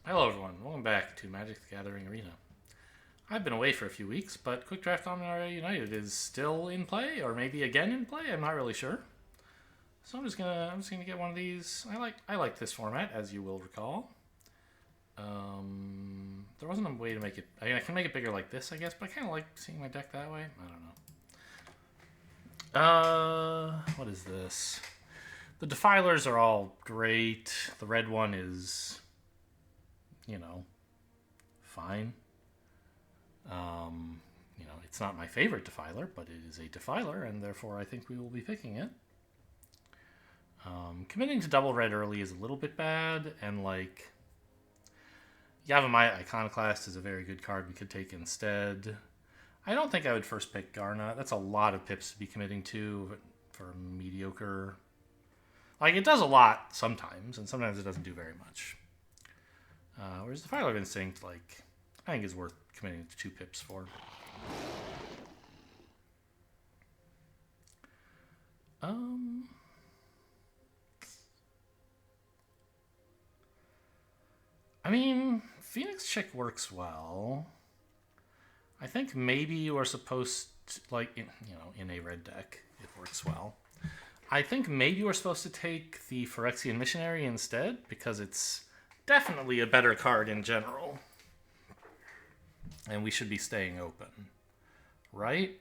Hello everyone, welcome back to Magic the Gathering Arena. I've been away for a few weeks, but Quick Draft Dominaria United is still in play, or maybe again in play. I'm not really sure. So I'm just gonna get one of these. I like this format, as you will recall. There wasn't a way to make it. I can make it bigger like this, I guess, but I kind of like seeing my deck that way. I don't know. What is this? The Defilers are all great. The red one is, fine. It's not my favorite Defiler, but it is a Defiler, and therefore I think we will be picking it. Committing to double red early is a little bit bad, and Yavimaya Iconoclast is a very good card we could take instead. I don't think I would first pick Garna. That's a lot of pips to be committing to for mediocre. It does a lot sometimes, and sometimes it doesn't do very much. Whereas the Defiler of Instinct, I think is worth committing to 2 pips for. Phoenix Chick works well. I think maybe you are supposed to, in a red deck, it works well. I think maybe you are supposed to take the Phyrexian Missionary instead, because it's definitely a better card in general. And we should be staying open. Right?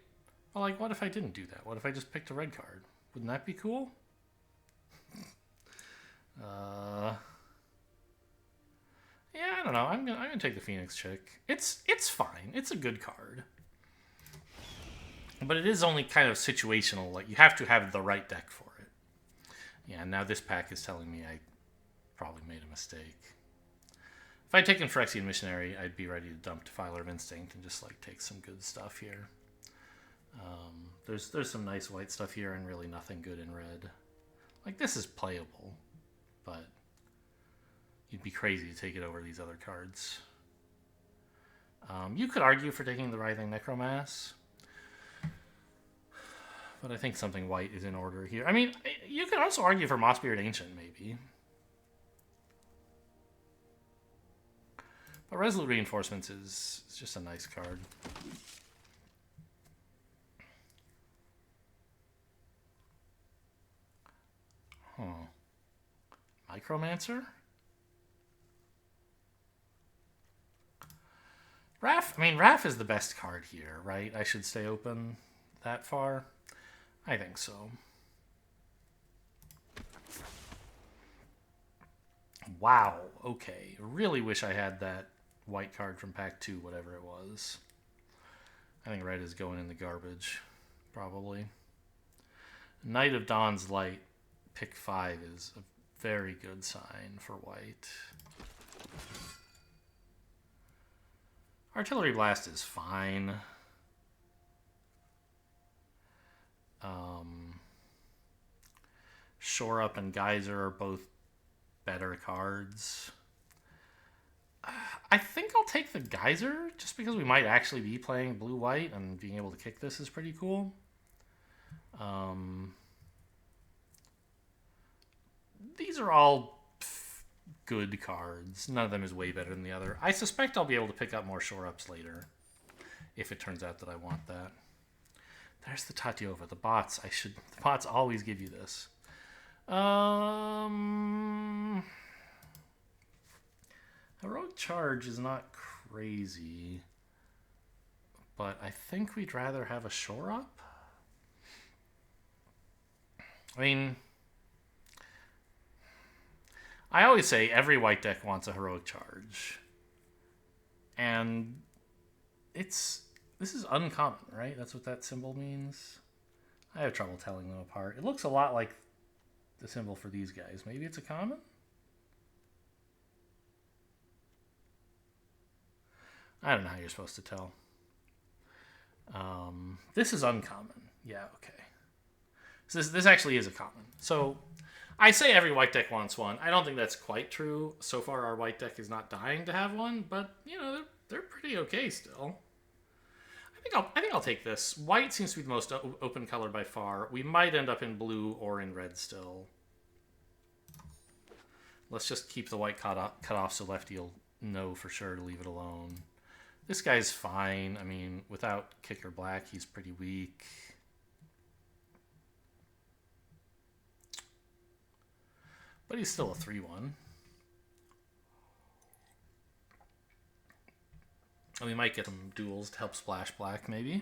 Well, what if I didn't do that? What if I just picked a red card? Wouldn't that be cool? Yeah, I don't know. I'm gonna take the Phoenix Chick. It's fine. It's a good card. But it is only kind of situational. You have to have the right deck for it. Yeah, now this pack is telling me I probably made a mistake. If I'd taken Phyrexian Missionary, I'd be ready to dump Defiler of Instinct and just take some good stuff here. There's some nice white stuff here and really nothing good in red. This is playable, but you'd be crazy to take it over these other cards. You could argue for taking the Writhing Necromass, but I think something white is in order here. You could also argue for Mossbeard Ancient, maybe. But Resolute Reinforcements is just a nice card. Micromancer? Wrath is the best card here, right? I should stay open that far? I think so. Wow, okay. Really wish I had that white card from pack 2, whatever it was. I think red is going in the garbage, probably. Knight of Dawn's Light, pick 5 is a very good sign for white. Artillery Blast is fine. Shore Up and Geyser are both better cards. I think I'll take the Geyser, just because we might actually be playing blue-white, and being able to kick this is pretty cool. These are all good cards. None of them is way better than the other. I suspect I'll be able to pick up more shore-ups later, if it turns out that I want that. There's the Tatyova, the bots. The bots always give you this. Heroic Charge is not crazy, but I think we'd rather have a shore up. I always say every white deck wants a Heroic Charge, and this is uncommon, right? That's what that symbol means. I have trouble telling them apart. It looks a lot like the symbol for these guys. Maybe it's a common? I don't know how you're supposed to tell. This is uncommon. Yeah, okay. So this actually is a common. So I say every white deck wants one. I don't think that's quite true. So far, our white deck is not dying to have one, but they're pretty okay still. I think I'll take this. White seems to be the most open color by far. We might end up in blue or in red still. Let's just keep the white cut off so lefty will know for sure to leave it alone. This guy's fine. I mean, without kicker black, he's pretty weak. But he's still a 3-1. We might get some duels to help splash black, maybe.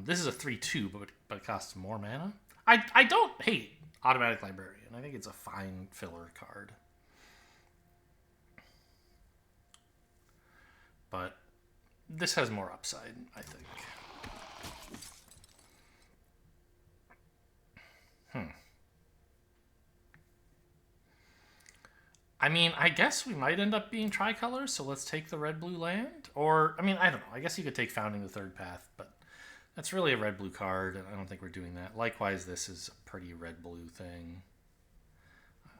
This is a 3-2, but it costs more mana. I don't hate Automatic Librarian. I think it's a fine filler card. But this has more upside, I think. I mean, I guess we might end up being tricolors, so let's take the red-blue land. Or, I mean, I don't know. I guess you could take Founding the Third Path, but that's really a red-blue card, and I don't think we're doing that. Likewise, this is a pretty red-blue thing.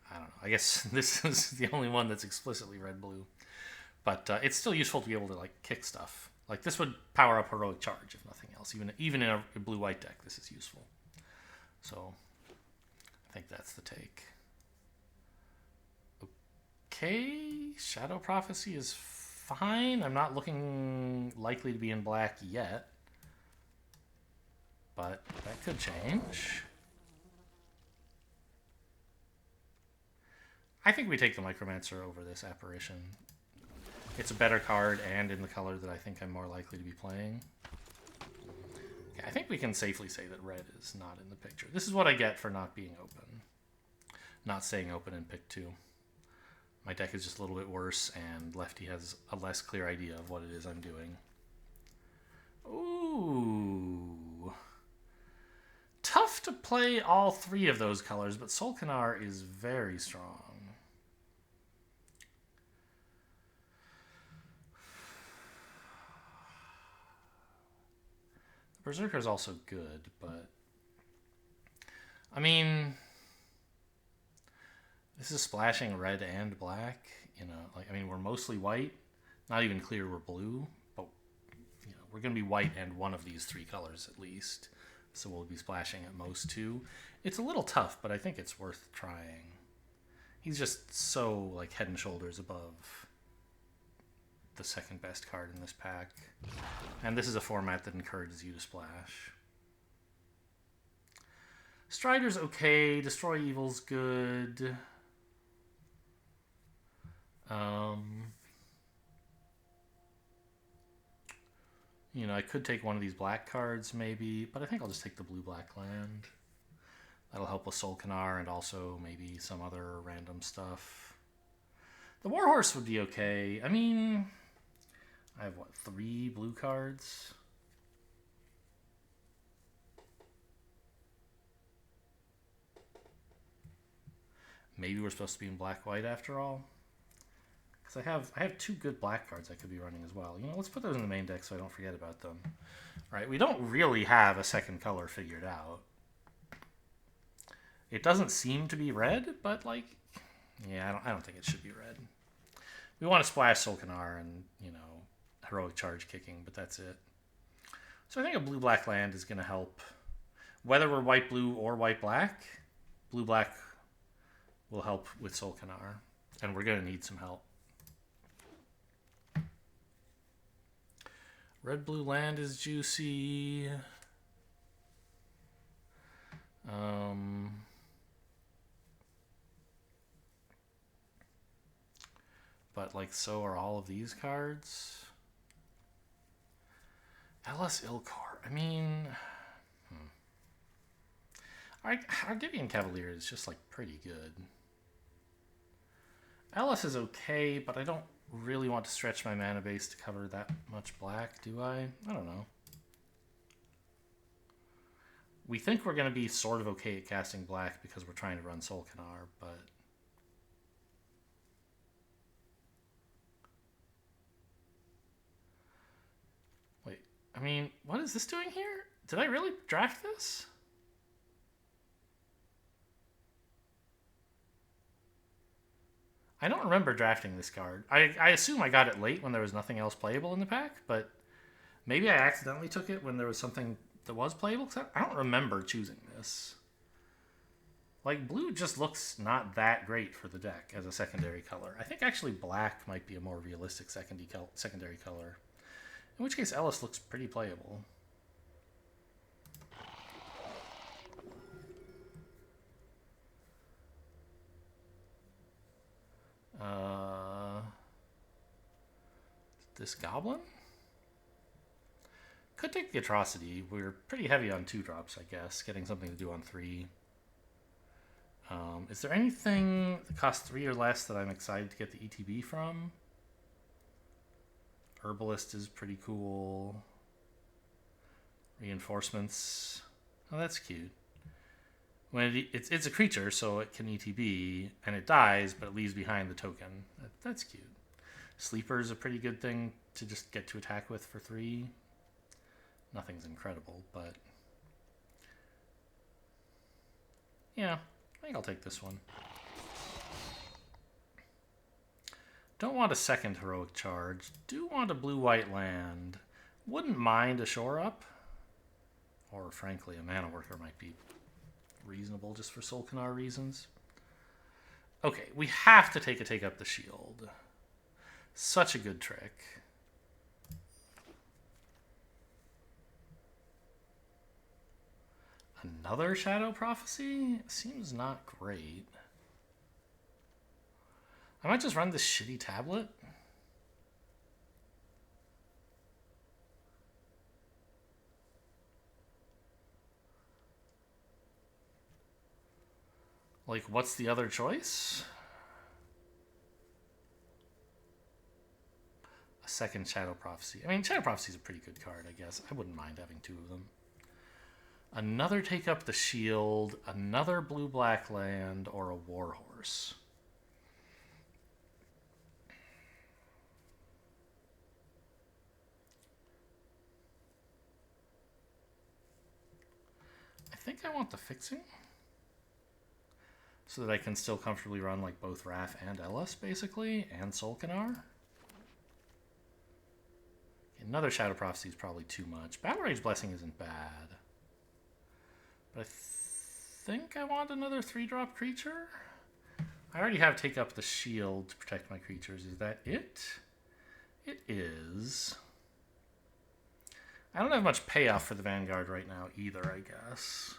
I don't know. I guess this is the only one that's explicitly red-blue. But it's still useful to be able to, like, kick stuff. Like, this would power up Heroic Charge, if nothing else. Even in a blue-white deck, this is useful. So, I think that's the take. Okay, Shadow Prophecy is fine. I'm not looking likely to be in black yet. But that could change. I think we take the Micromancer over this Apparition. It's a better card and in the color that I think I'm more likely to be playing. Okay, I think we can safely say that red is not in the picture. This is what I get for not being open. Not staying open in pick 2. My deck is just a little bit worse, and Lefty has a less clear idea of what it is I'm doing. Ooh. Tough to play all 3 of those colors, but Solkanar is very strong. Berserker is also good, but I mean, this is splashing red and black. You know, like, I mean, we're mostly white. Not even clear we're blue, but you know, we're going to be white and one of these 3 colors at least. So we'll be splashing at most 2. It's a little tough, but I think it's worth trying. He's just so like head and shoulders above the second best card in this pack. And this is a format that encourages you to splash. Strider's okay. Destroy Evil's good. You know, I could take one of these black cards maybe, but I think I'll just take the blue-black land. That'll help with Solkanar and also maybe some other random stuff. The Warhorse would be okay. I mean, I have, what, 3 blue cards? Maybe we're supposed to be in black-white after all. Because I have 2 good black cards I could be running as well. You know, let's put those in the main deck so I don't forget about them. All right, we don't really have a second color figured out. It doesn't seem to be red, but like, yeah, I don't think it should be red. We want to splash Solkanar and, you know, Heroic Charge kicking, but that's it. So I think a blue-black land is going to help. Whether we're white-blue or white-black, blue-black will help with Solkanar, and we're going to need some help. Red-blue land is juicy. But like, so are all of these cards. LS Ilkor. I mean, Argivian Cavalier is just like pretty good. LS is okay, but I don't really want to stretch my mana base to cover that much black, do I? I don't know. We think we're going to be sort of okay at casting black because we're trying to run Solkanar, but wait, I mean, what is this doing here? Did I really draft this? I don't remember drafting this card. I assume I got it late when there was nothing else playable in the pack, but maybe I accidentally took it when there was something that was playable. I don't remember choosing this. Like, blue just looks not that great for the deck as a secondary color. I think actually black might be a more realistic secondary color. In which case, Ellis looks pretty playable. This goblin? Could take the atrocity. We're pretty heavy on 2-drops, I guess. Getting something to do on 3. Is there anything that costs 3 or less that I'm excited to get the ETB from? Herbalist is pretty cool. Reinforcements. Oh, that's cute. When it's a creature, so it can ETB, and it dies, but it leaves behind the token. That's cute. Sleeper is a pretty good thing to just get to attack with for 3. Nothing's incredible, but yeah, I think I'll take this one. Don't want a second heroic charge. Do want a blue-white land. Wouldn't mind a shore up. Or frankly, a mana worker might be reasonable just for Solkanar reasons. Okay, we have to take up the shield. Such a good trick. Another Shadow Prophecy? Seems not great. I might just run this shitty tablet. Like, what's the other choice? A second Shadow Prophecy. I mean, Shadow Prophecy is a pretty good card, I guess. I wouldn't mind having 2 of them. Another take up the shield, another blue-black land, or a warhorse. I think I want the fixing, so that I can still comfortably run like both Raph and Ellis, basically, and Solkanar. Another Shadow Prophecy is probably too much. Battle Rage Blessing isn't bad. But I think I want another 3-drop creature. I already have Take Up the Shield to protect my creatures. Is that it? It is. I don't have much payoff for the Vanguard right now either, I guess.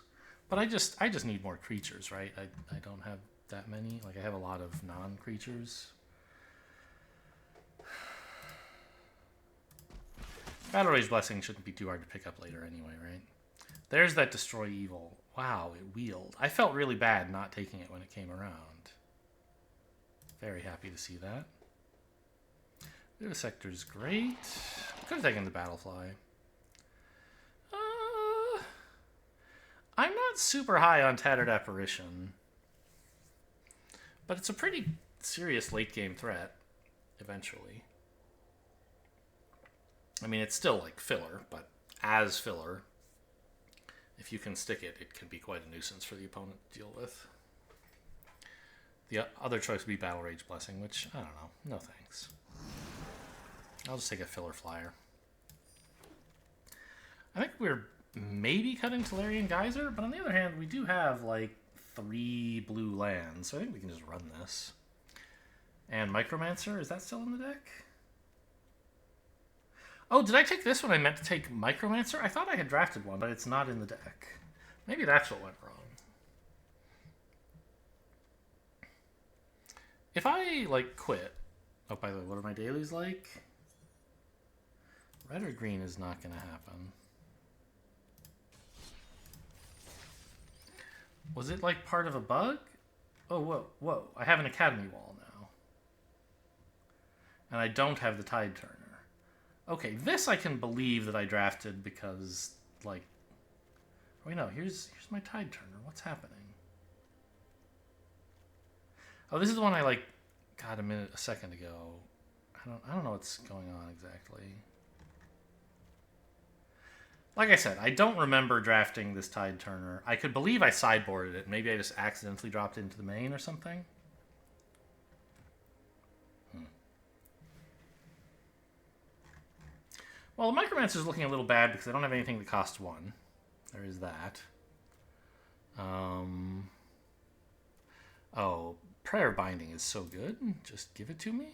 But I just need more creatures, right? I don't have that many. Like, I have a lot of non-creatures. Battle Rage Blessing shouldn't be too hard to pick up later anyway, right? There's that Destroy Evil. Wow, it wheeled. I felt really bad not taking it when it came around. Very happy to see that. Vivisector is great. Could have taken the Battlefly. I'm not super high on Tattered Apparition, but it's a pretty serious late-game threat, eventually. I mean, it's still like filler, but as filler, if you can stick it, it can be quite a nuisance for the opponent to deal with. The other choice would be Battle Rage Blessing, which, I don't know. No thanks. I'll just take a filler flyer. I think we're maybe cutting Tolarian Geyser, but on the other hand, we do have like 3 blue lands, so I think we can just run this. And Micromancer, is that still in the deck? Oh, did I take this when I meant to take Micromancer? I thought I had drafted one, but it's not in the deck. Maybe that's what went wrong. If I, like, quit... Oh, by the way, what are my dailies like? Red or green is not going to happen. Was it, like, part of a bug? Oh, whoa. I have an Academy wall now. And I don't have the Tide Turner. Okay, this I can believe that I drafted because, like... Wait, no, here's my Tide Turner. What's happening? Oh, this is the one I, like, got a second ago. I don't know what's going on exactly. Like I said, I don't remember drafting this Tide Turner. I could believe I sideboarded it. Maybe I just accidentally dropped it into the main or something. Well, the Micromancer is looking a little bad because I don't have anything that costs 1. There is that. Oh, Prayer Binding is so good. Just give it to me.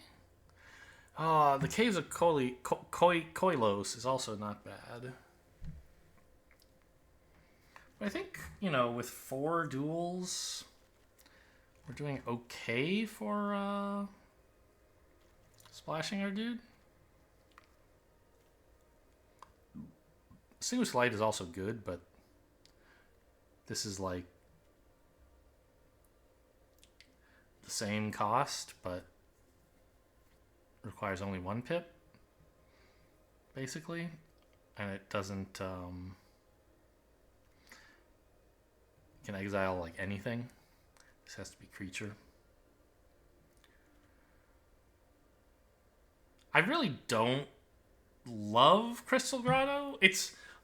The Caves of Koilos is also not bad. But I think, with 4 duels, we're doing okay for splashing our dude. Distinguished Light is also good, but this is like the same cost, but requires only 1 pip, basically, and it doesn't can exile like anything. This has to be creature. I really don't love Crystal Grotto.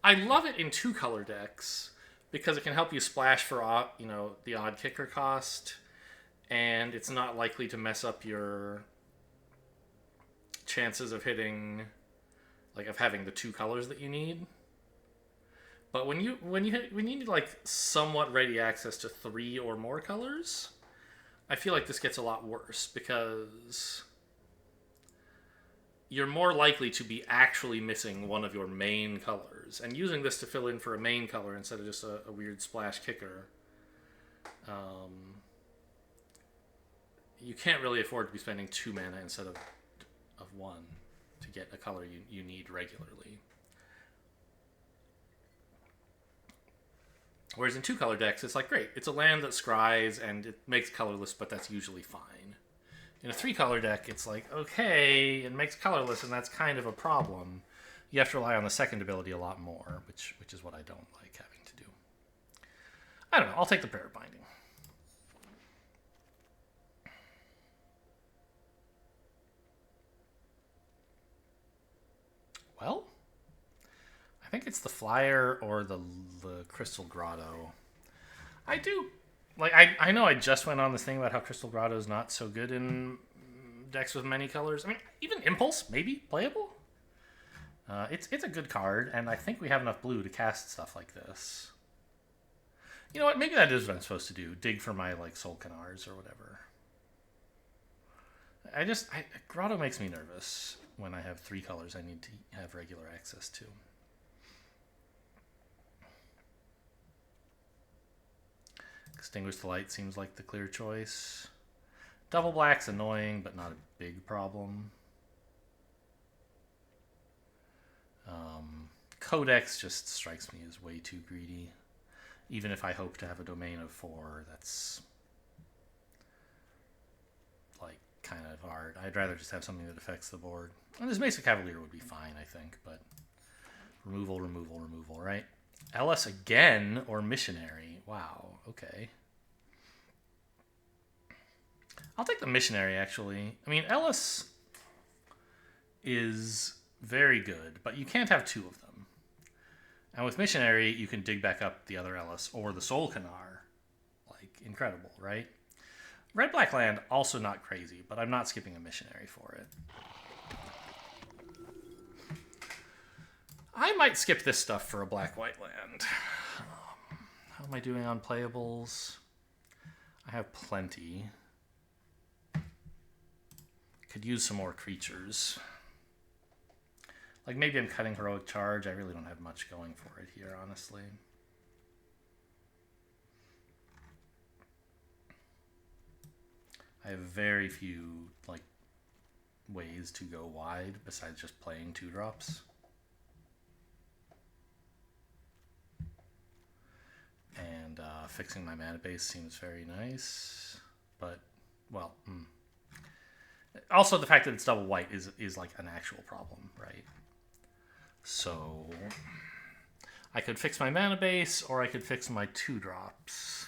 I love it in 2-color decks because it can help you splash for the odd kicker cost, and it's not likely to mess up your chances of hitting, of having the 2 colors that you need. But when you need like somewhat ready access to 3 or more colors, I feel like this gets a lot worse because you're more likely to be actually missing one of your main colors, and using this to fill in for a main color instead of just a weird splash kicker. You can't really afford to be spending 2 mana instead of 1 to get a color you need regularly. Whereas in 2-color decks, it's like, great, it's a land that scries and it makes colorless, but that's usually fine. In a 3-color deck, it's like, okay, it makes colorless, and that's kind of a problem. You have to rely on the second ability a lot more, which is what I don't like having to do. I don't know, I'll take the Prayer Binding. Well, I think it's the Flyer or the Crystal Grotto. I do. I know I just went on this thing about how Crystal Grotto is not so good in decks with many colors. I mean, even Impulse, maybe playable. It's a good card, and I think we have enough blue to cast stuff like this. You know what? Maybe that is what I'm supposed to do. Dig for my, Soul Canars or whatever. Grotto makes me nervous when I have 3 colors I need to have regular access to. Extinguish the Light seems like the clear choice. Double black's annoying, but not a big problem. Codex just strikes me as way too greedy. Even if I hope to have a domain of 4, that's kind of hard. I'd rather just have something that affects the board. And this Basic Cavalier would be fine, I think, but removal, right? LS again or Missionary? Wow, okay. I'll take the Missionary, actually. I mean, Ellis is very good, but you can't have 2 of them. And with Missionary, you can dig back up the other Ellis or the Soul Canar. Incredible, right? Red-Black land, also not crazy, but I'm not skipping a Missionary for it. I might skip this stuff for a Black-White land. How am I doing on playables? I have plenty. Could use some more creatures. Maybe I'm cutting Heroic Charge. I really don't have much going for it here, honestly. I have very few, ways to go wide besides just playing 2-drops. And fixing my mana base seems very nice. But, well, Also, the fact that it's double white is an actual problem, right? So I could fix my mana base, or I could fix my 2-drops.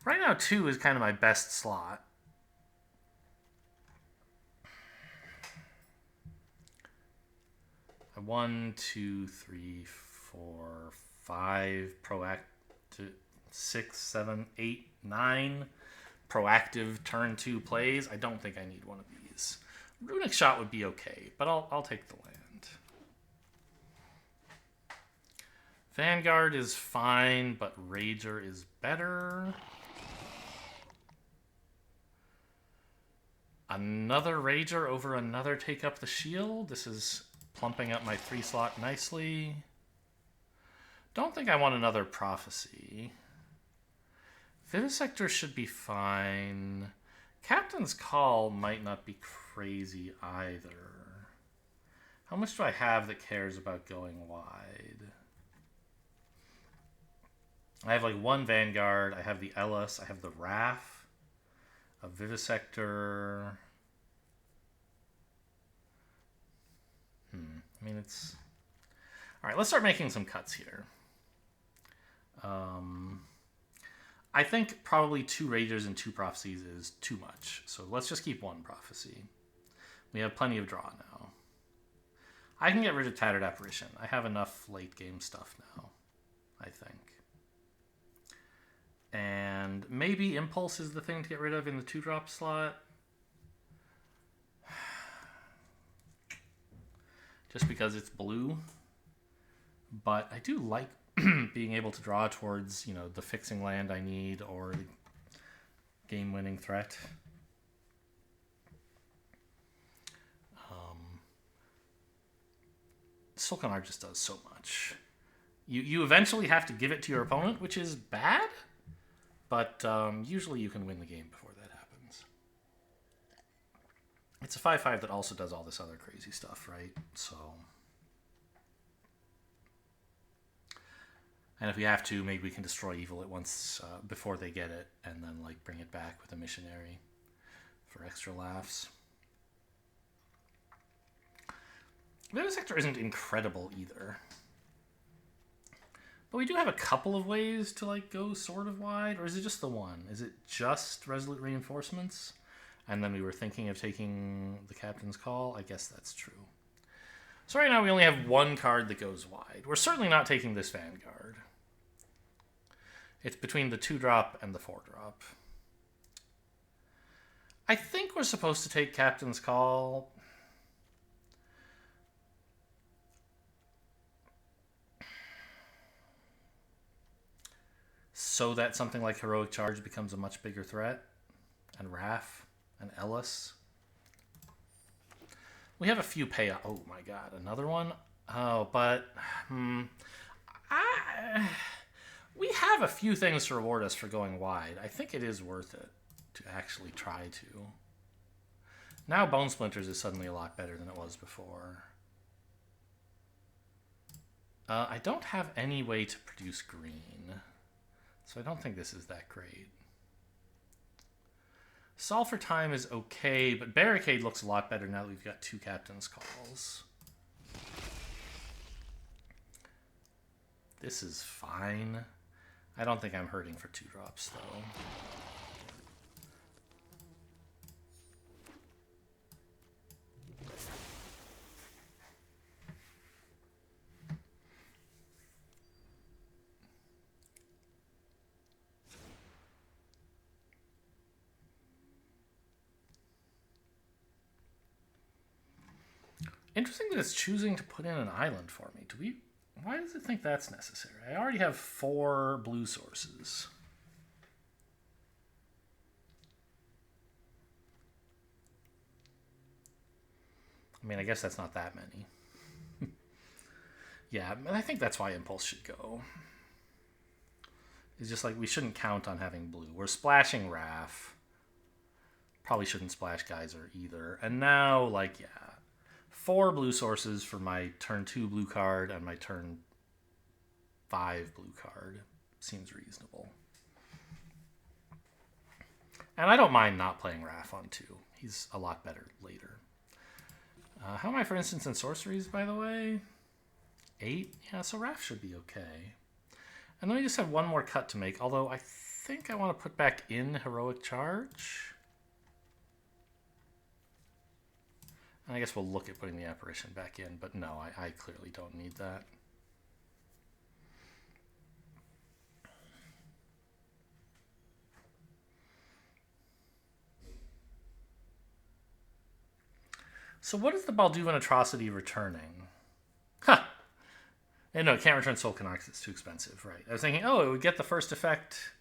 Right now, 2 is kind of my best slot. I 1, 2, 3, 4, 5 proactive, 6, 7, 8, 9 proactive turn 2 plays. I don't think I need one of these. Runic Shot would be okay, but I'll take the land. Vanguard is fine, but Rager is better. Another Rager over another Take Up the Shield. This is plumping up my 3 slot nicely. Don't think I want another Prophecy. Vivisector should be fine. Captain's Call might not be crazy either. How much do I have that cares about going wide? I have like 1 Vanguard. I have the Ellis. I have the Wrath. A Vivisector. I mean, it's... All right, let's start making some cuts here. I think probably 2 Ragers and 2 Prophecies is too much. So let's just keep 1 Prophecy. We have plenty of draw now. I can get rid of Tattered Apparition. I have enough late game stuff now, I think. And maybe Impulse is the thing to get rid of in the 2-drop slot. Just because it's blue. But I do like being able to draw towards, the fixing land I need or the game-winning threat. Sulkanar just does so much. You eventually have to give it to your opponent, which is bad, but usually you can win the game before that happens. It's a 5/5 that also does all this other crazy stuff, right? So... And if we have to, maybe we can destroy evil at once before they get it, and then bring it back with a missionary for extra laughs. Vivisector isn't incredible either, but we do have a couple of ways to go sort of wide. Or is it just the one? Is it just Resolute Reinforcements? And then we were thinking of taking the Captain's Call. I guess that's true. So right now we only have 1 card that goes wide. We're certainly not taking this Vanguard. It's between the 2-drop and the 4-drop. I think we're supposed to take Captain's Call. So that something like Heroic Charge becomes a much bigger threat. And Wrath and Ellis. We have a few payoff. Oh my god, another one? Oh, but... we have a few things to reward us for going wide. I think it is worth it to actually try to. Now Bone Splinters is suddenly a lot better than it was before. I don't have any way to produce green, so I don't think this is that great. Solve for Time is okay, but Barricade looks a lot better now that we've got 2 Captain's Calls. This is fine. I don't think I'm hurting for 2 drops, though. Interesting that it's choosing to put in an island for me. Why does it think that's necessary? I already have 4 blue sources. I mean, I guess that's not that many. Yeah, I think that's why Impulse should go. It's just we shouldn't count on having blue. We're splashing Wrath. Probably shouldn't splash Geyser either. And now, yeah. 4 blue sources for my turn 2 blue card and my turn 5 blue card. Seems reasonable. And I don't mind not playing Wrath on 2. He's a lot better later. How am I, for instance, in sorceries, by the way? 8? Yeah, so Wrath should be okay. And then we just have 1 more cut to make, although I think I want to put back in Heroic Charge. And I guess we'll look at putting the Apparition back in, but no, I clearly don't need that. So what is the Balduvan Atrocity returning? Huh! And no, it can't return Soul Canard because it's too expensive, right? I was thinking, oh, it would get the first effect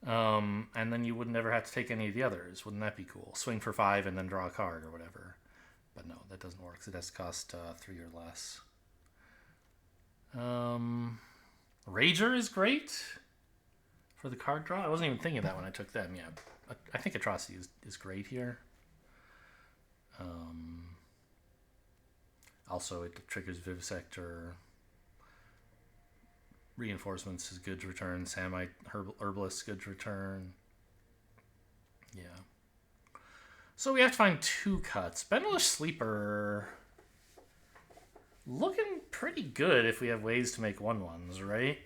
And then you would never have to take any of the others. Wouldn't that be cool? Swing for 5 and then draw a card or whatever. But no, that doesn't work. So it has to cost 3 or less. Rager is great for the card draw. I wasn't even thinking of that when I took them. Yeah, I think Atrocity is great here. Also, it triggers Vivisector. Reinforcements is good to return. Samite Herbalist is good to return. Yeah. So we have to find 2 cuts. Benelish Sleeper looking pretty good if we have ways to make 1/1s, right?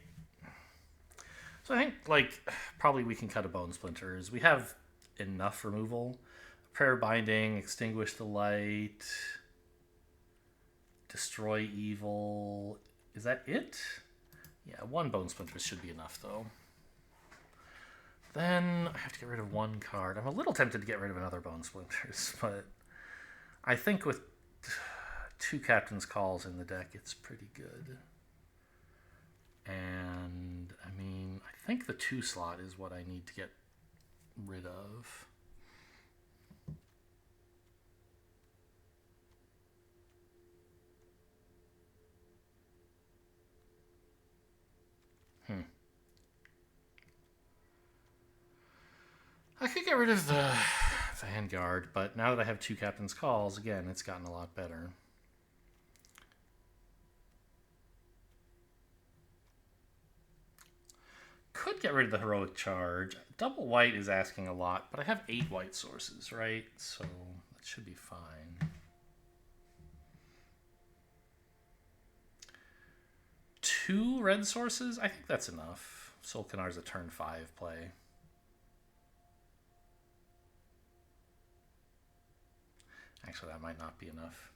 So I think, like, probably we can cut a Bone Splinters. We have enough removal. Prayer Binding, Extinguish the Light, Destroy Evil. Is that it? Yeah, 1 Bone Splinters should be enough, though. Then I have to get rid of 1 card. I'm a little tempted to get rid of another Bone Splinters, but I think with 2 Captain's Calls in the deck, it's pretty good. And, I mean, I think the 2 slot is what I need to get rid of. I could get rid of the Vanguard, but now that I have 2 Captain's Calls, again, it's gotten a lot better. Could get rid of the Heroic Charge. Double white is asking a lot, but I have 8 white sources, right? So that should be fine. 2 red sources? I think that's enough. Solkanar's a turn 5 play. Actually, that might not be enough.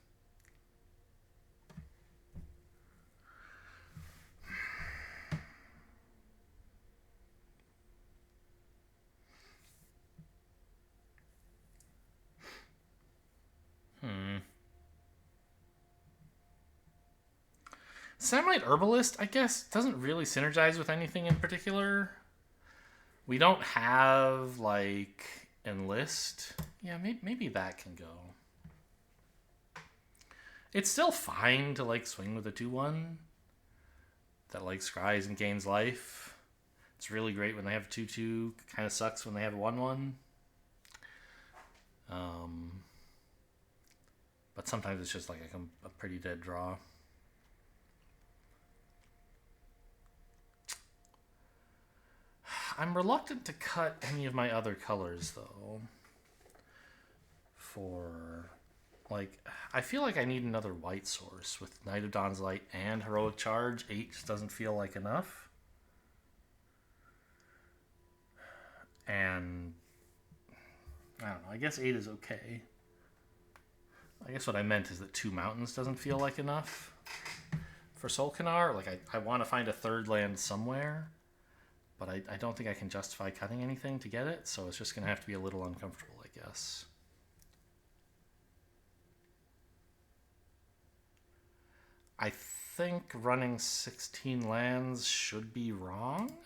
Samite Herbalist, I guess, doesn't really synergize with anything in particular. We don't have, like, Enlist. Yeah, maybe that can go. It's still fine to, like, swing with a 2/1 that, like, scries and gains life. It's really great when they have a 2/2. Kind of sucks when they have a 1/1. But sometimes it's just, like, a pretty dead draw. I'm reluctant to cut any of my other colors, though. For, like, I feel like I need another white source with Knight of Dawn's Light and Heroic Charge. 8 just doesn't feel like enough. And I don't know, I guess 8 is okay. I guess what I meant is that 2 mountains doesn't feel like enough for Solkanar. Like, I want to find a 3rd land somewhere, but I don't think I can justify cutting anything to get it, so it's just going to have to be a little uncomfortable, I guess. I think running 16 lands should be wrong.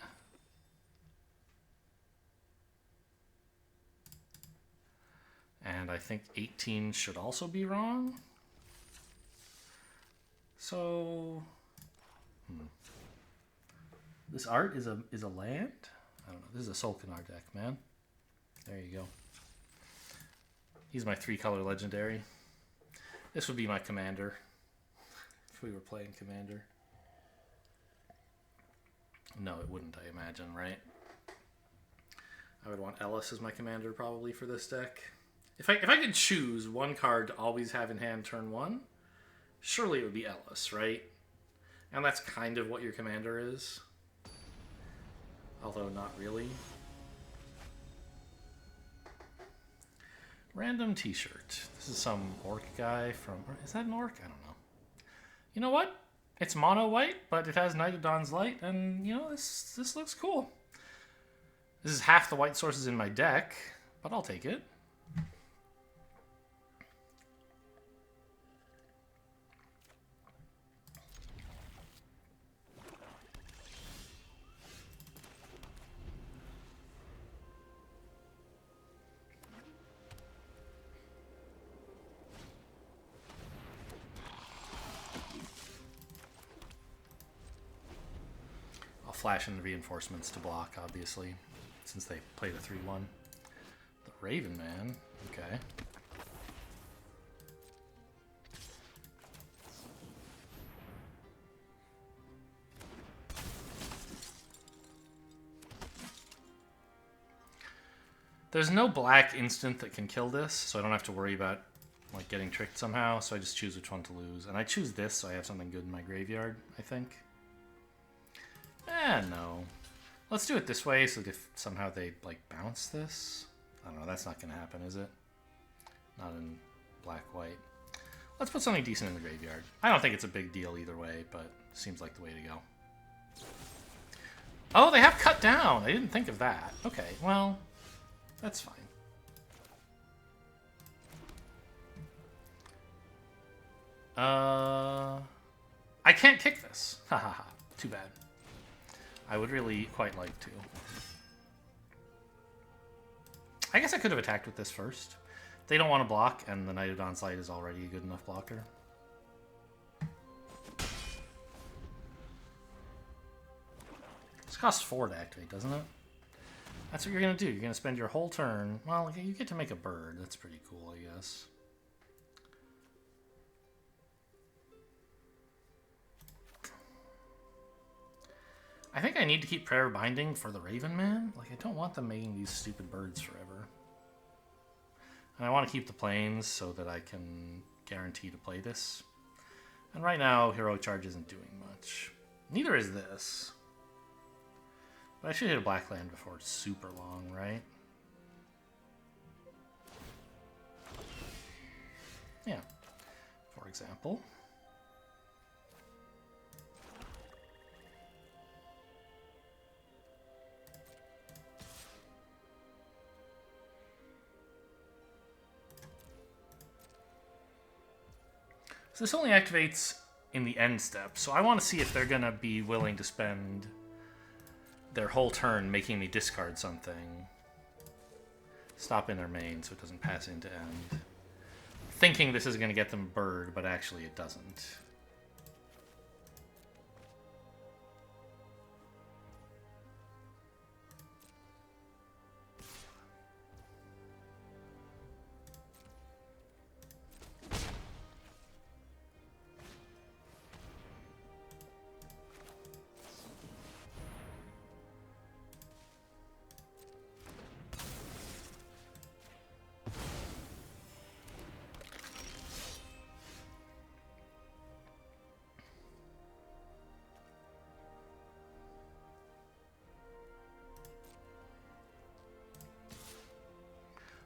And I think 18 should also be wrong. So, this art is a land? I don't know. This is a Solkanar deck, man. There you go. He's my 3-color legendary. This would be my commander if we were playing commander. No, it wouldn't, I imagine, right? I would want Ellis as my commander probably for this deck. If I could choose 1 card to always have in hand turn 1, surely it would be Ellis, right? And that's kind of what your commander is. Although not really. Random t-shirt. This is some orc guy from... Is that an orc? I don't know. You know what? It's mono white, but it has Knight of Dawn's Light, and, you know, this looks cool. This is half the white sources in my deck, but I'll take it. flash in the reinforcements to block, obviously, since they played a 3-1. The Raven Man, okay. There's no black instant that can kill this, so I don't have to worry about like getting tricked somehow, so I just choose which one to lose. And I choose this so I have something good in my graveyard, I think. No. Let's do it this way, so if somehow they like bounce this. I don't know, that's not going to happen, is it? Not in black-white. Let's put something decent in the graveyard. I don't think it's a big deal either way, but seems like the way to go. Oh, they have cut down! I didn't think of that. Okay, well, that's fine. I can't kick this. Ha ha ha. Too bad. I would really quite like to. I guess I could have attacked with this first. They don't want to block, and the Knight of Dawn's Light is already a good enough blocker. This costs 4 to activate, doesn't it? That's what you're going to do. You're going to spend your whole turn. Well, you get to make a bird. That's pretty cool, I guess. I think I need to keep Prayer Binding for the Raven Man. Like, I don't want them making these stupid birds forever. And I want to keep the planes so that I can guarantee to play this. And right now, Heroic Charge isn't doing much. Neither is this. But I should hit a black land before it's super long, right? Yeah, for example. So this only activates in the end step, so I want to see if they're going to be willing to spend their whole turn making me discard something. Stop in their main so it doesn't pass into end. Thinking this is going to get them a bird, but actually it doesn't.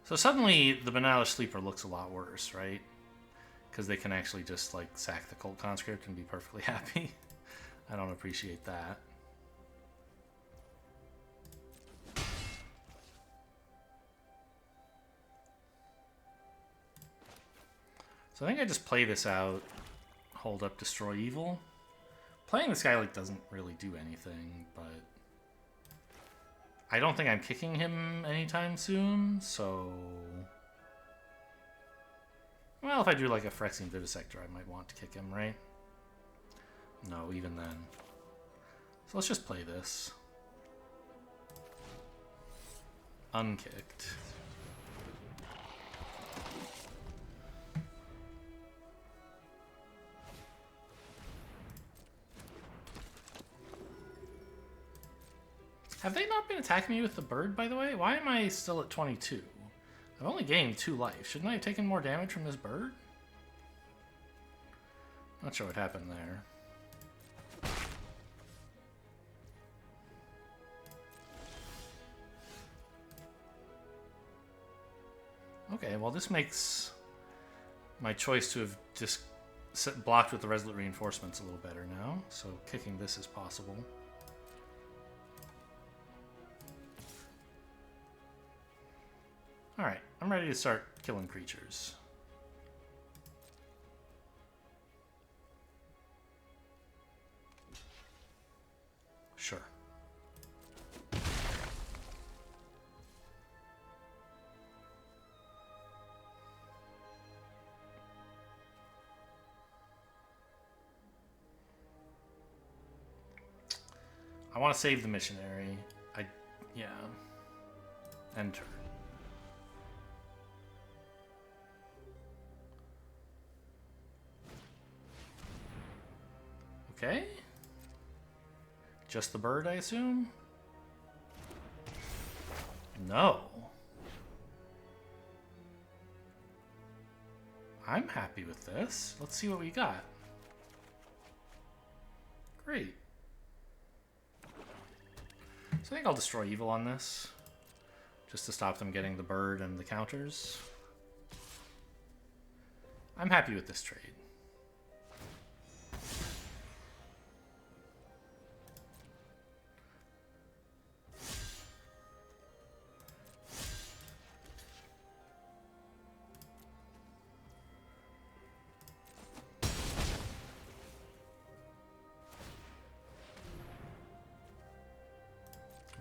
So suddenly, the Banalish Sleeper looks a lot worse, right? Because they can actually just, like, sack the Cult Conscript and be perfectly happy. I don't appreciate that. So I think I just play this out, hold up, destroy evil. Playing this guy, like, doesn't really do anything, but I don't think I'm kicking him anytime soon, so... Well, if I do like a Phyrexian Vivisector, I might want to kick him, right? No, even then. So let's just play this. Unkicked. Have they not been attacking me with the bird, by the way? Why am I still at 22? I've only gained 2 life. Shouldn't I have taken more damage from this bird? Not sure what happened there. Okay, well this makes my choice to have just blocked with the Resolute Reinforcements a little better now. So kicking this is possible. Alright, I'm ready to start killing creatures. Sure. I want to save the missionary. Yeah. Enter. Okay. Just the bird, I assume? No. I'm happy with this. Let's see what we got. Great. So I think I'll destroy evil on this, just to stop them getting the bird and the counters. I'm happy with this trade.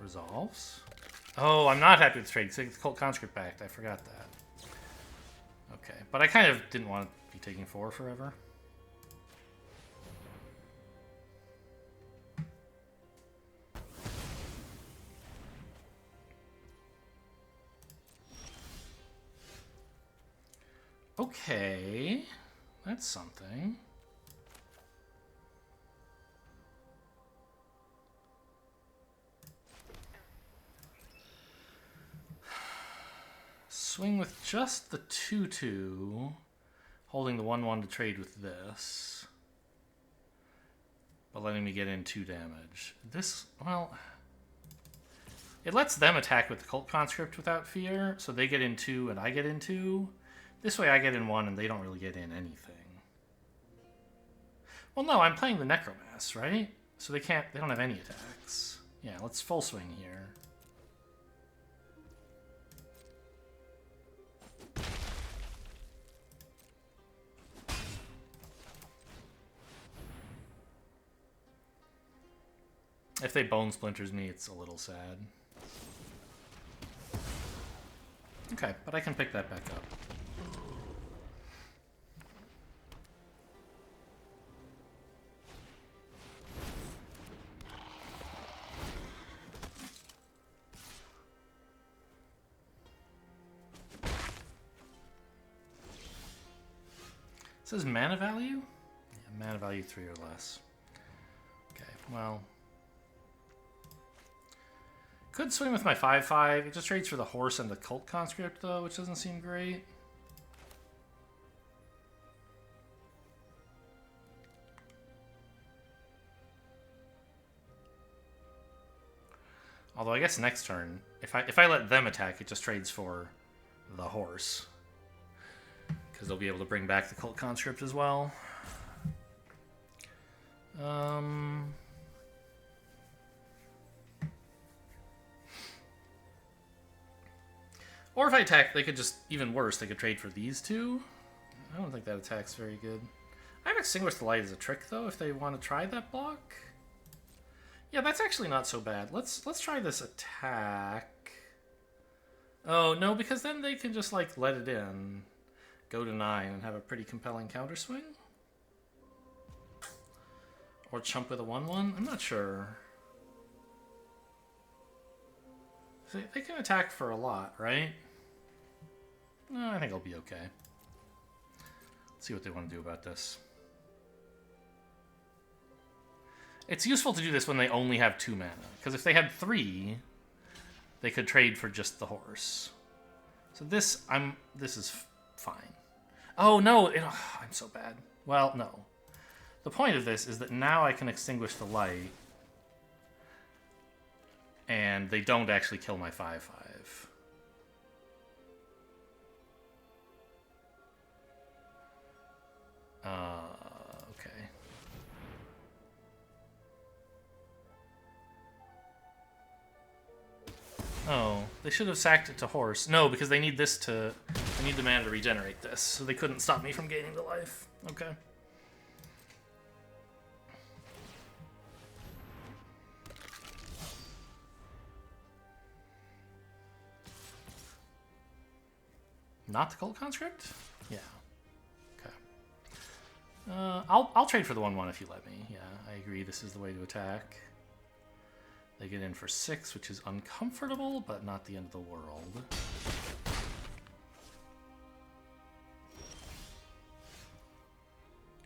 Resolves. Oh, I'm not happy with this trade. It's the Cult Conscript Pact. I forgot that. Okay, but I kind of didn't want to be taking 4 forever. Okay, that's something. Swing with just the 2/2, holding the 1/1 to trade with this, but letting me get in 2 damage. This, well, it lets them attack with the Cult Conscript without fear, so they get in 2 and I get in 2. This way I get in 1 and they don't really get in anything. Well, no, I'm playing the Necromass, right? So they don't have any attacks. Yeah, let's full swing here. If they bone splinters me, it's a little sad. Okay, but I can pick that back up. It says mana value? Yeah, mana value 3 or less. Okay, well. Could swing with my 5/5. It just trades for the horse and the Cult Conscript, though, which doesn't seem great. Although I guess next turn, if I let them attack, it just trades for the horse. Because they'll be able to bring back the Cult Conscript as well. Or if I attack, they could just, even worse, they could trade for these 2. I don't think that attack's very good. I have Extinguish the Light as a trick, though, if they want to try that block. Yeah, that's actually not so bad. Let's try this attack. Oh, no, because then they can just, like, let it in. Go to 9 and have a pretty compelling counter swing. Or chump with a 1/1? I'm not sure. They can attack for a lot, right? No, I think I'll be okay. Let's see what they want to do about this. It's useful to do this when they only have 2 mana, because if they had 3, they could trade for just the horse. So this is fine. Oh no, I'm so bad. Well, no. The point of this is that now I can extinguish the light, and they don't actually kill my 5/5. Okay. Oh, they should have sacked it to horse. No, because they need this to... They need the mana to regenerate this, so they couldn't stop me from gaining the life. Okay. Not the Cult Conscript? Yeah. Okay. I'll trade for the 1/1 if you let me. Yeah, I agree. This is the way to attack. They get in for 6, which is uncomfortable, but not the end of the world.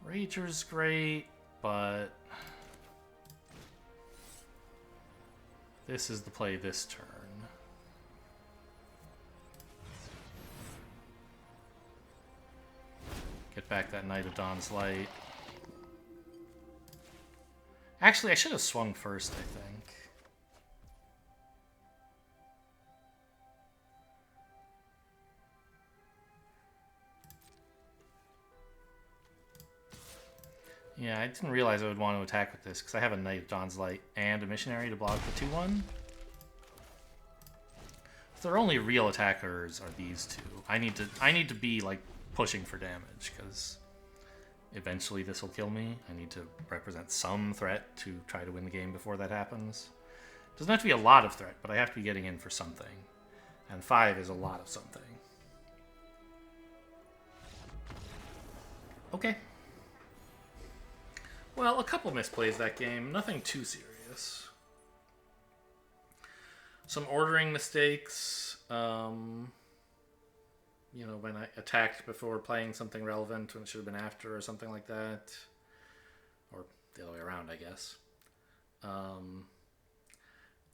Rager's great, but this is the play this turn. Get back that Knight of Dawn's Light. Actually, I should have swung first, I think. Yeah, I didn't realize I would want to attack with this, because I have a Knight of Dawn's Light and a Missionary to block the 2-1. If their only real attackers are these two, I need to be, like, pushing for damage, because eventually this will kill me. I need to represent some threat to try to win the game before that happens. It doesn't have to be a lot of threat, but I have to be getting in for something. And 5 is a lot of something. Okay. Well, a couple misplays that game. Nothing too serious. Some ordering mistakes. You know, when I attacked before playing something relevant when it should have been after or something like that. Or the other way around, I guess.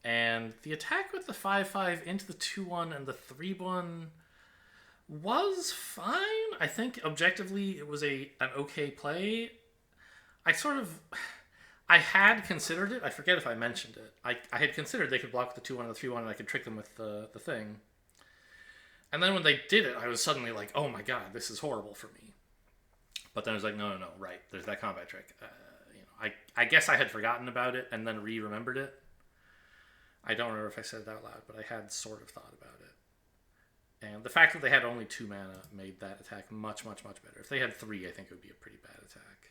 And the attack with the 5-5 into the 2-1 and the 3-1 was fine. I think objectively it was an okay play. I had considered it. I forget if I mentioned it. I had considered they could block the 2-1 and the 3-1 and I could trick them with the thing. And then when they did it, I was suddenly like, oh my god, this is horrible for me. But then I was like, no, right, there's that combat trick. You know, I guess I had forgotten about it and then remembered it. I don't remember if I said it out loud, but I had sort of thought about it. And the fact that they had only 2 mana made that attack much, much, much better. If they had 3, I think it would be a pretty bad attack.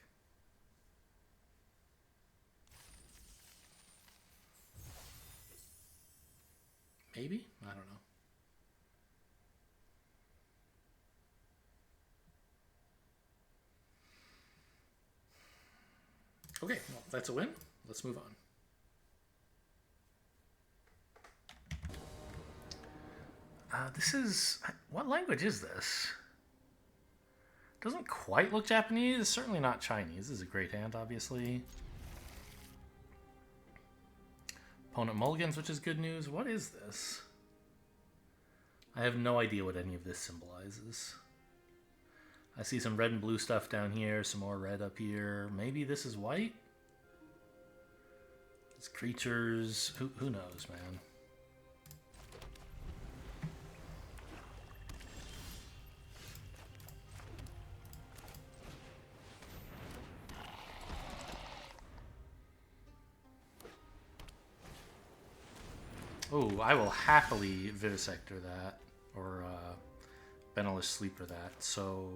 Maybe? I don't know. Okay, well, that's a win. Let's move on. This is... What language is this? Doesn't quite look Japanese. It's certainly not Chinese. This is a great hand, obviously. Opponent mulligans, which is good news. What is this? I have no idea what any of this symbolizes. I see some red and blue stuff down here, some more red up here. Maybe this is white? It's creatures. Who knows, man? Oh, I will happily Vivisector that, or Benelish Sleeper that. So,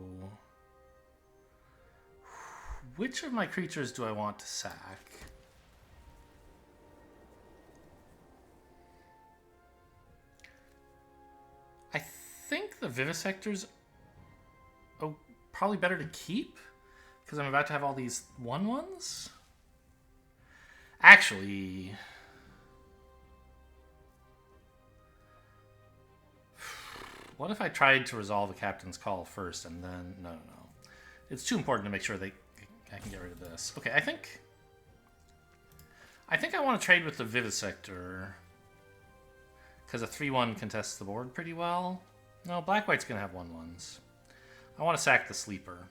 which of my creatures do I want to sack? I think the Vivisector's probably better to keep, because I'm about to have all these 1/1s. Actually... What if I tried to resolve the Captain's Call first and then... No. It's too important to make sure I can get rid of this. Okay, I think I want to trade with the Vivisector. Because a 3-1 contests the board pretty well. No, Black-White's going to have 1/1s. I want to sack the Sleeper.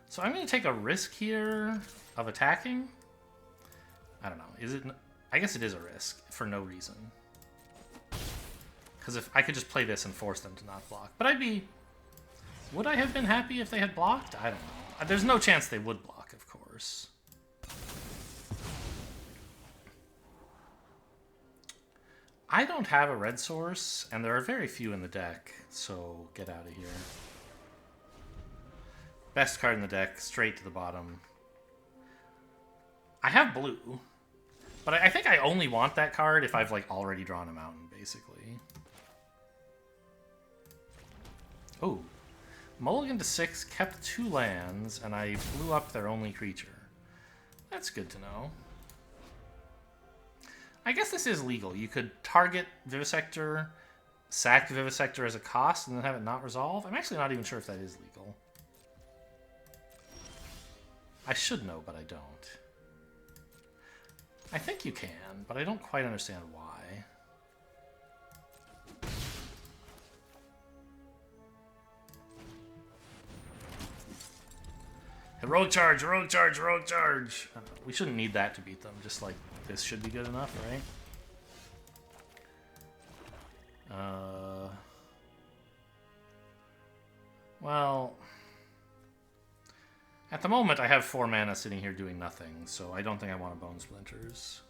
So I'm going to take a risk here of attacking. I don't know. Is it? I guess it is a risk for no reason. Because if I could just play this and force them to not block. But would I have been happy if they had blocked? I don't know. There's no chance they would block, of course. I don't have a red source, and there are very few in the deck, so get out of here. Best card in the deck, straight to the bottom. I have blue, but I think I only want that card if I've like already drawn a mountain, basically. Oh, mulligan to 6, kept 2 lands, and I blew up their only creature. That's good to know. I guess this is legal. You could target Vivisector, sack Vivisector as a cost, and then have it not resolve. I'm actually not even sure if that is legal. I should know, but I don't. I think you can, but I don't quite understand why. Heroic charge, heroic charge, heroic charge! We shouldn't need that to beat them, just like this should be good enough, right? Well, at the moment I have 4 mana sitting here doing nothing, so I don't think I want to Bone Splinters.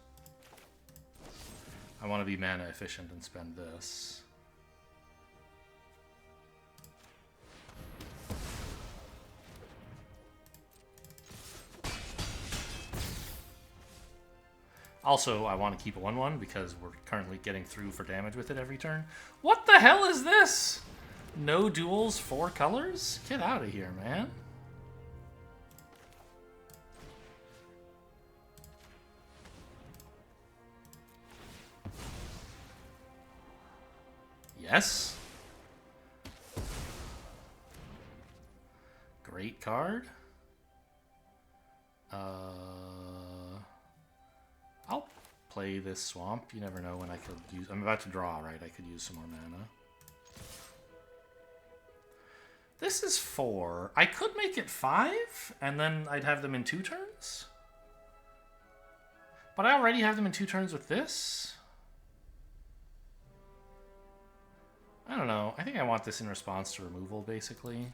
I want to be mana efficient and spend this. Also, I want to keep a 1/1 because we're currently getting through for damage with it every turn. What the hell is this? No duels, 4 colors? Get out of here, man. Yes. Great card. I'll play this swamp. You never know when I could use... I'm about to draw, right? I could use some more mana. This is 4. I could make it 5, and then I'd have them in 2 turns. But I already have them in 2 turns with this. I don't know. I think I want this in response to removal, basically.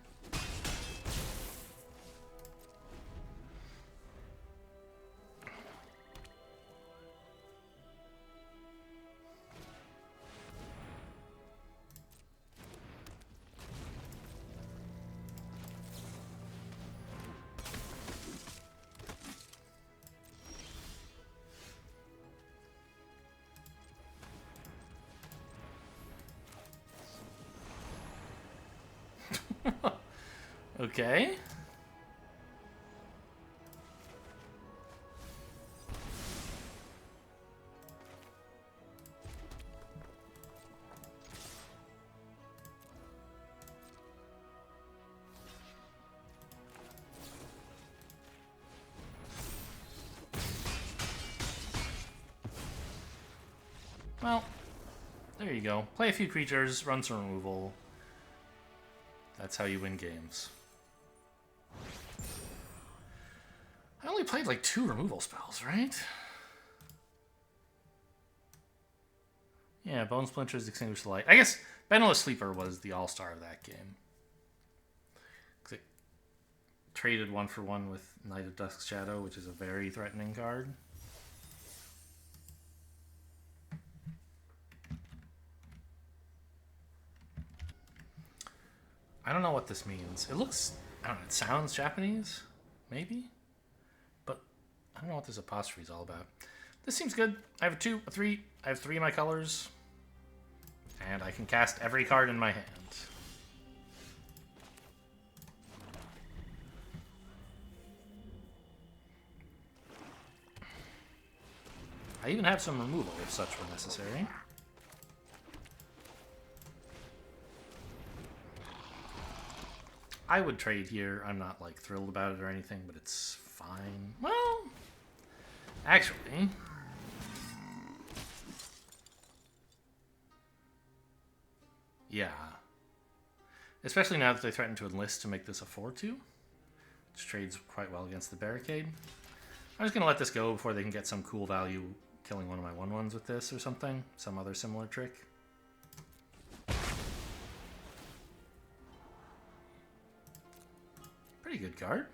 Okay. Well, there you go. Play a few creatures, run some removal. That's how you win games. I only played like 2 removal spells, right? Yeah, Bone Splinters, Extinguish the Light. I guess Beneless Sleeper was the all-star of that game. It traded 1-for-1 with Knight of Dusk's Shadow, which is a very threatening card. I don't know what this means. It looks... I don't know, it sounds Japanese? Maybe? But I don't know what this apostrophe is all about. This seems good. I have a 2, a 3. I have 3 of my colors. And I can cast every card in my hand. I even have some removal if such were necessary. I would trade here. I'm not like thrilled about it or anything, but it's fine. Well, actually, yeah. Especially now that they threaten to enlist to make this a 4/2, which trades quite well against the barricade. I'm just gonna let this go before they can get some cool value killing one of my 1/1s with this or something. Some other similar trick. Pretty good card.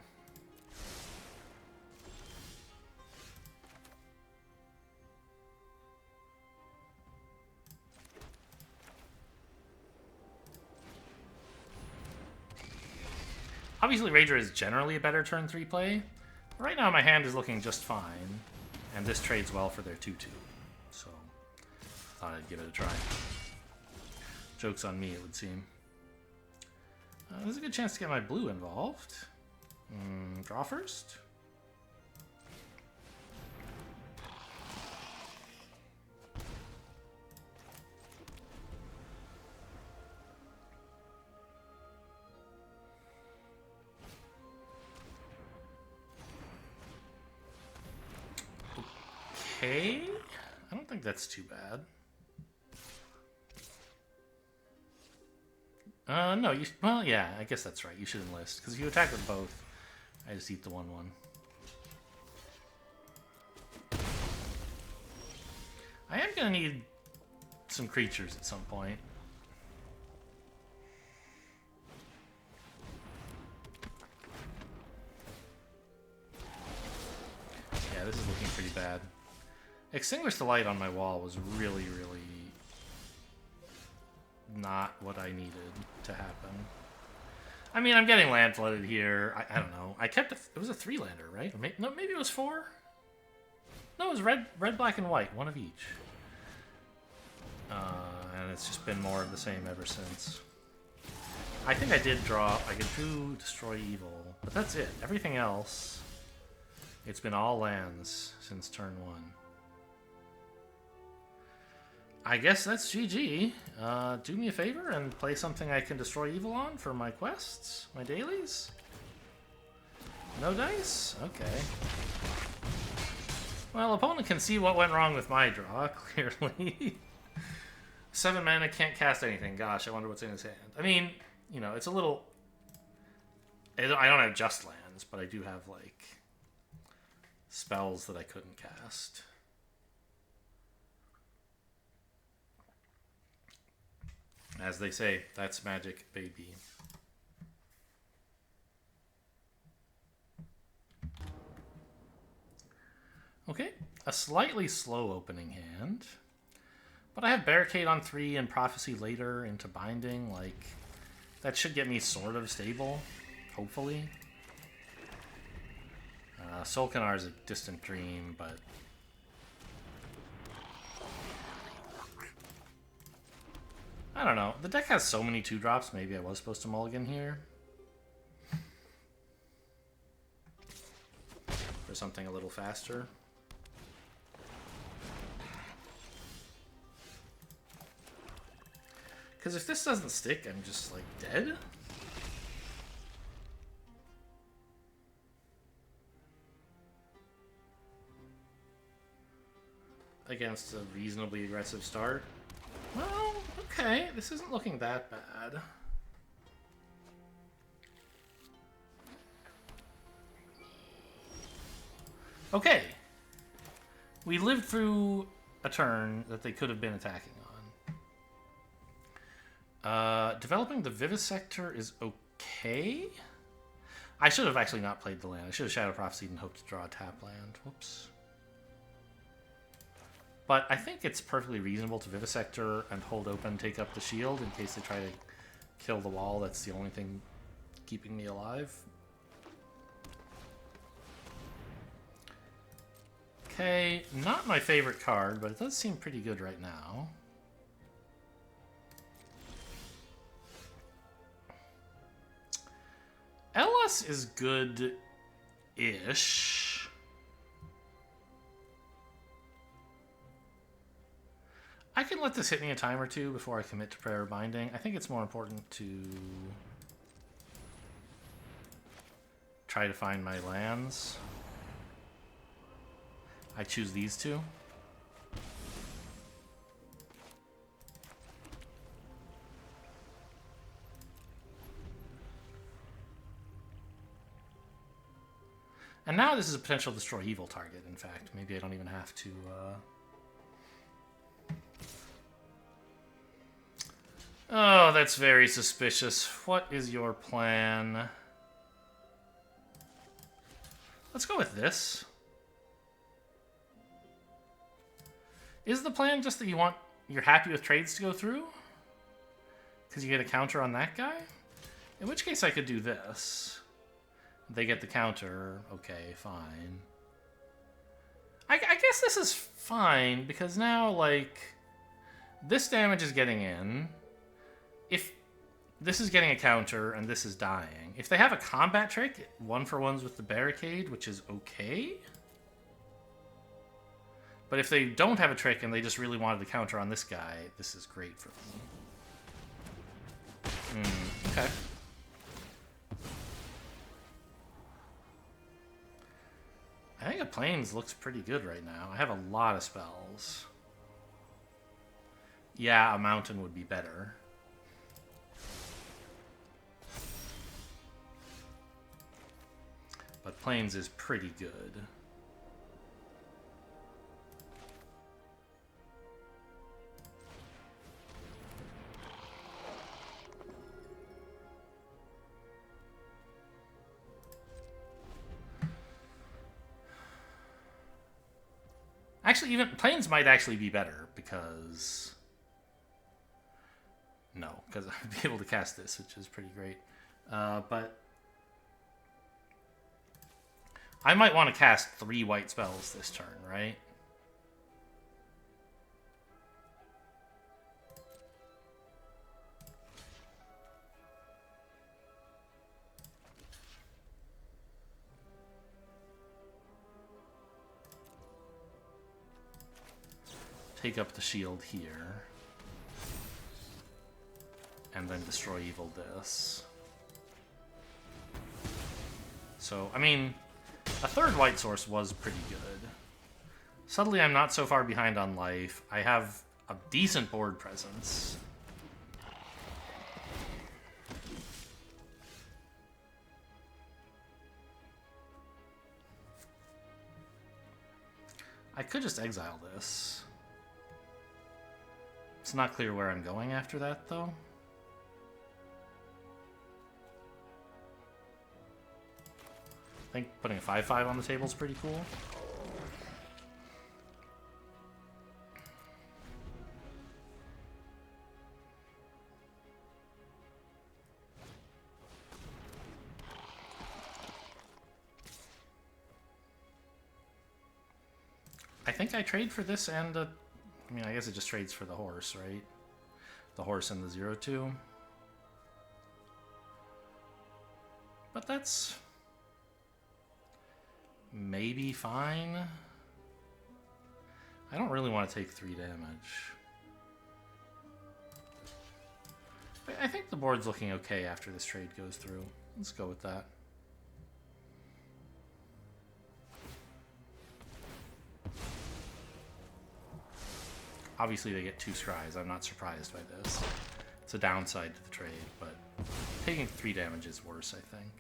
Obviously, Rager is generally a better turn 3 play. But right now, my hand is looking just fine, and this trades well for their 2/2. So, thought I'd give it a try. Joke's on me, it would seem. There's a good chance to get my blue involved. Draw first. okay. I don't think that's too bad. No, you... Well, yeah, I guess that's right. You should enlist. Because if you attack with both, I just eat the 1/1. I am going to need some creatures at some point. Yeah, this is looking pretty bad. Extinguish the light on my wall was really, really not what I needed to happen. I mean, I'm getting land flooded here. I don't know. I kept it was a 3-lander, right? Or maybe it was 4? No, it was red, black, and white. One of each. And it's just been more of the same ever since. I think I did draw... I could do Destroy Evil. But that's it. Everything else... It's been all lands since turn 1. I guess that's GG. Do me a favor and play something I can destroy evil on for my quests, my dailies. No dice? Okay. Well, opponent can see what went wrong with my draw, clearly. 7 mana, can't cast anything. Gosh, I wonder what's in his hand. I mean, you know, it's a little... I don't have just lands, but I do have, like, spells that I couldn't cast. As they say, that's magic, baby. Okay, a slightly slow opening hand. But I have Barricade on 3 and Prophecy later into Binding. Like, that should get me sort of stable, hopefully. Solkanar is a distant dream, but... I don't know. The deck has so many 2-drops, maybe I was supposed to mulligan here. For something a little faster. Because if this doesn't stick, I'm just, like, dead. Against a reasonably aggressive start. Well, okay, this isn't looking that bad. Okay. We lived through a turn that they could have been attacking on. Developing the Vivisector is okay. I should have actually not played the land. I should have Shadow Prophesied and hoped to draw a tap land. Whoops. But I think it's perfectly reasonable to Vivisector and hold open, take up the shield in case they try to kill the wall. That's the only thing keeping me alive. Okay, not my favorite card, but it does seem pretty good right now. LS is good-ish. I can let this hit me a time or two before I commit to Prayer of Binding. I think it's more important to try to find my lands. I choose these two. And now this is a potential destroy evil target, in fact. Maybe I don't even have to... Oh, that's very suspicious. What is your plan? Let's go with this. Is the plan just that you're happy with trades to go through? Because you get a counter on that guy? In which case I could do this. They get the counter. Okay, fine. I guess this is fine, because now, like, this damage is getting in. If this is getting a counter and this is dying. If they have a combat trick, 1-for-1s with the Barricade, which is okay. But if they don't have a trick and they just really wanted to counter on this guy, this is great for them. Okay. I think think a plains looks pretty good right now. I have a lot of spells. Yeah, a mountain would be better. But plains is pretty good. Actually, even plains might actually be better because... No, because I'd be able to cast this, which is pretty great. But I might want to cast 3 white spells this turn, right? Take up the shield here. And then destroy evil this. So, I mean, a 3rd white source was pretty good. Suddenly I'm not so far behind on life. I have a decent board presence. I could just exile this. It's not clear where I'm going after that, though. I think putting a 5/5 on the table is pretty cool. I think I trade for this and a... I mean, I guess it just trades for the horse, right? The horse and the 0/2. But that's... maybe fine. I don't really want to take 3 damage. But I think the board's looking okay after this trade goes through. Let's go with that. Obviously they get 2 scries. I'm not surprised by this. It's a downside to the trade, but taking 3 damage is worse, I think.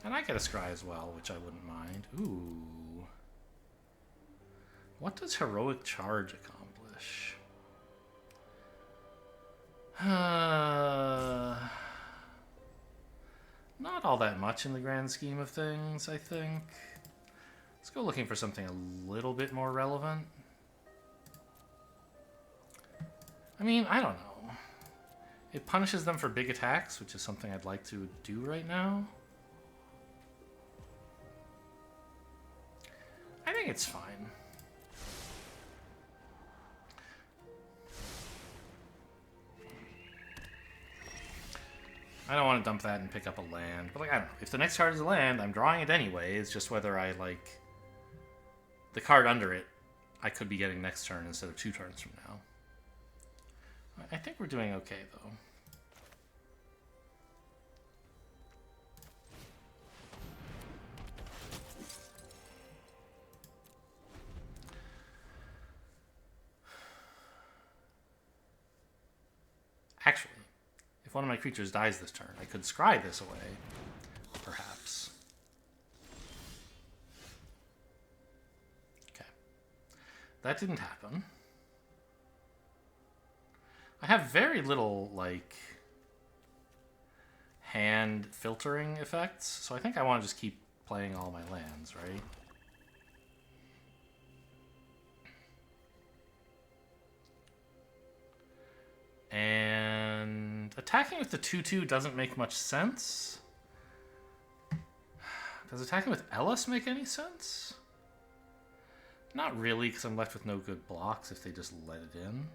And I get a scry as well, which I wouldn't mind. Ooh. What does Heroic Charge accomplish? Not all that much in the grand scheme of things, I think. Let's go looking for something a little bit more relevant. I mean, I don't know. It punishes them for big attacks, which is something I'd like to do right now. I think it's fine. I don't want to dump that and pick up a land, but like, I don't know. If the next card is a land, I'm drawing it anyway. It's just whether I like the card under it, I could be getting next turn instead of 2 turns from now. I think we're doing okay, though. Actually, if one of my creatures dies this turn, I could scry this away, perhaps. Okay. That didn't happen. I have very little, like, hand filtering effects, so I think I want to just keep playing all my lands, right? And attacking with the 2/2 doesn't make much sense. Does attacking with Ellis make any sense? Not really, because I'm left with no good blocks if they just let it in.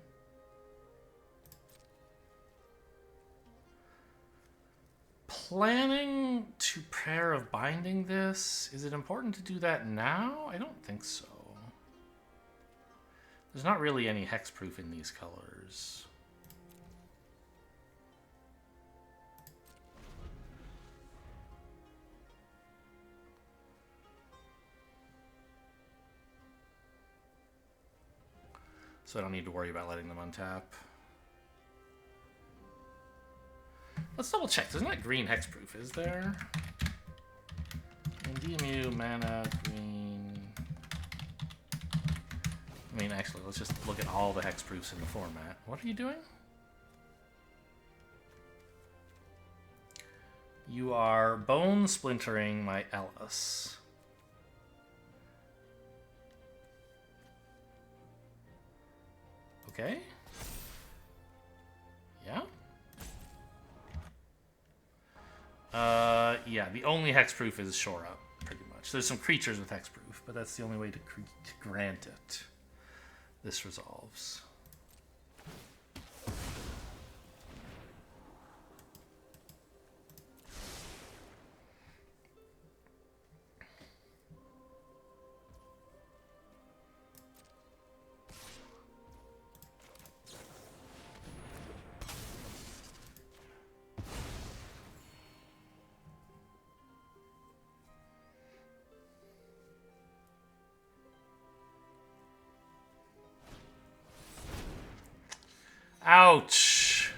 Planning to Prayer of Binding this? Is it important to do that now? I don't think so. There's not really any hexproof in these colors. So I don't need to worry about letting them untap. Let's double check. There's not green hexproof, is there? In DMU, mana, green... I mean, actually, let's just look at all the hexproofs in the format. What are you doing? You are bone splintering my Ellis. Okay. Yeah. Yeah, the only hexproof is shore up, pretty much. There's some creatures with hexproof, but that's the only way to grant it. This resolves. Ouch!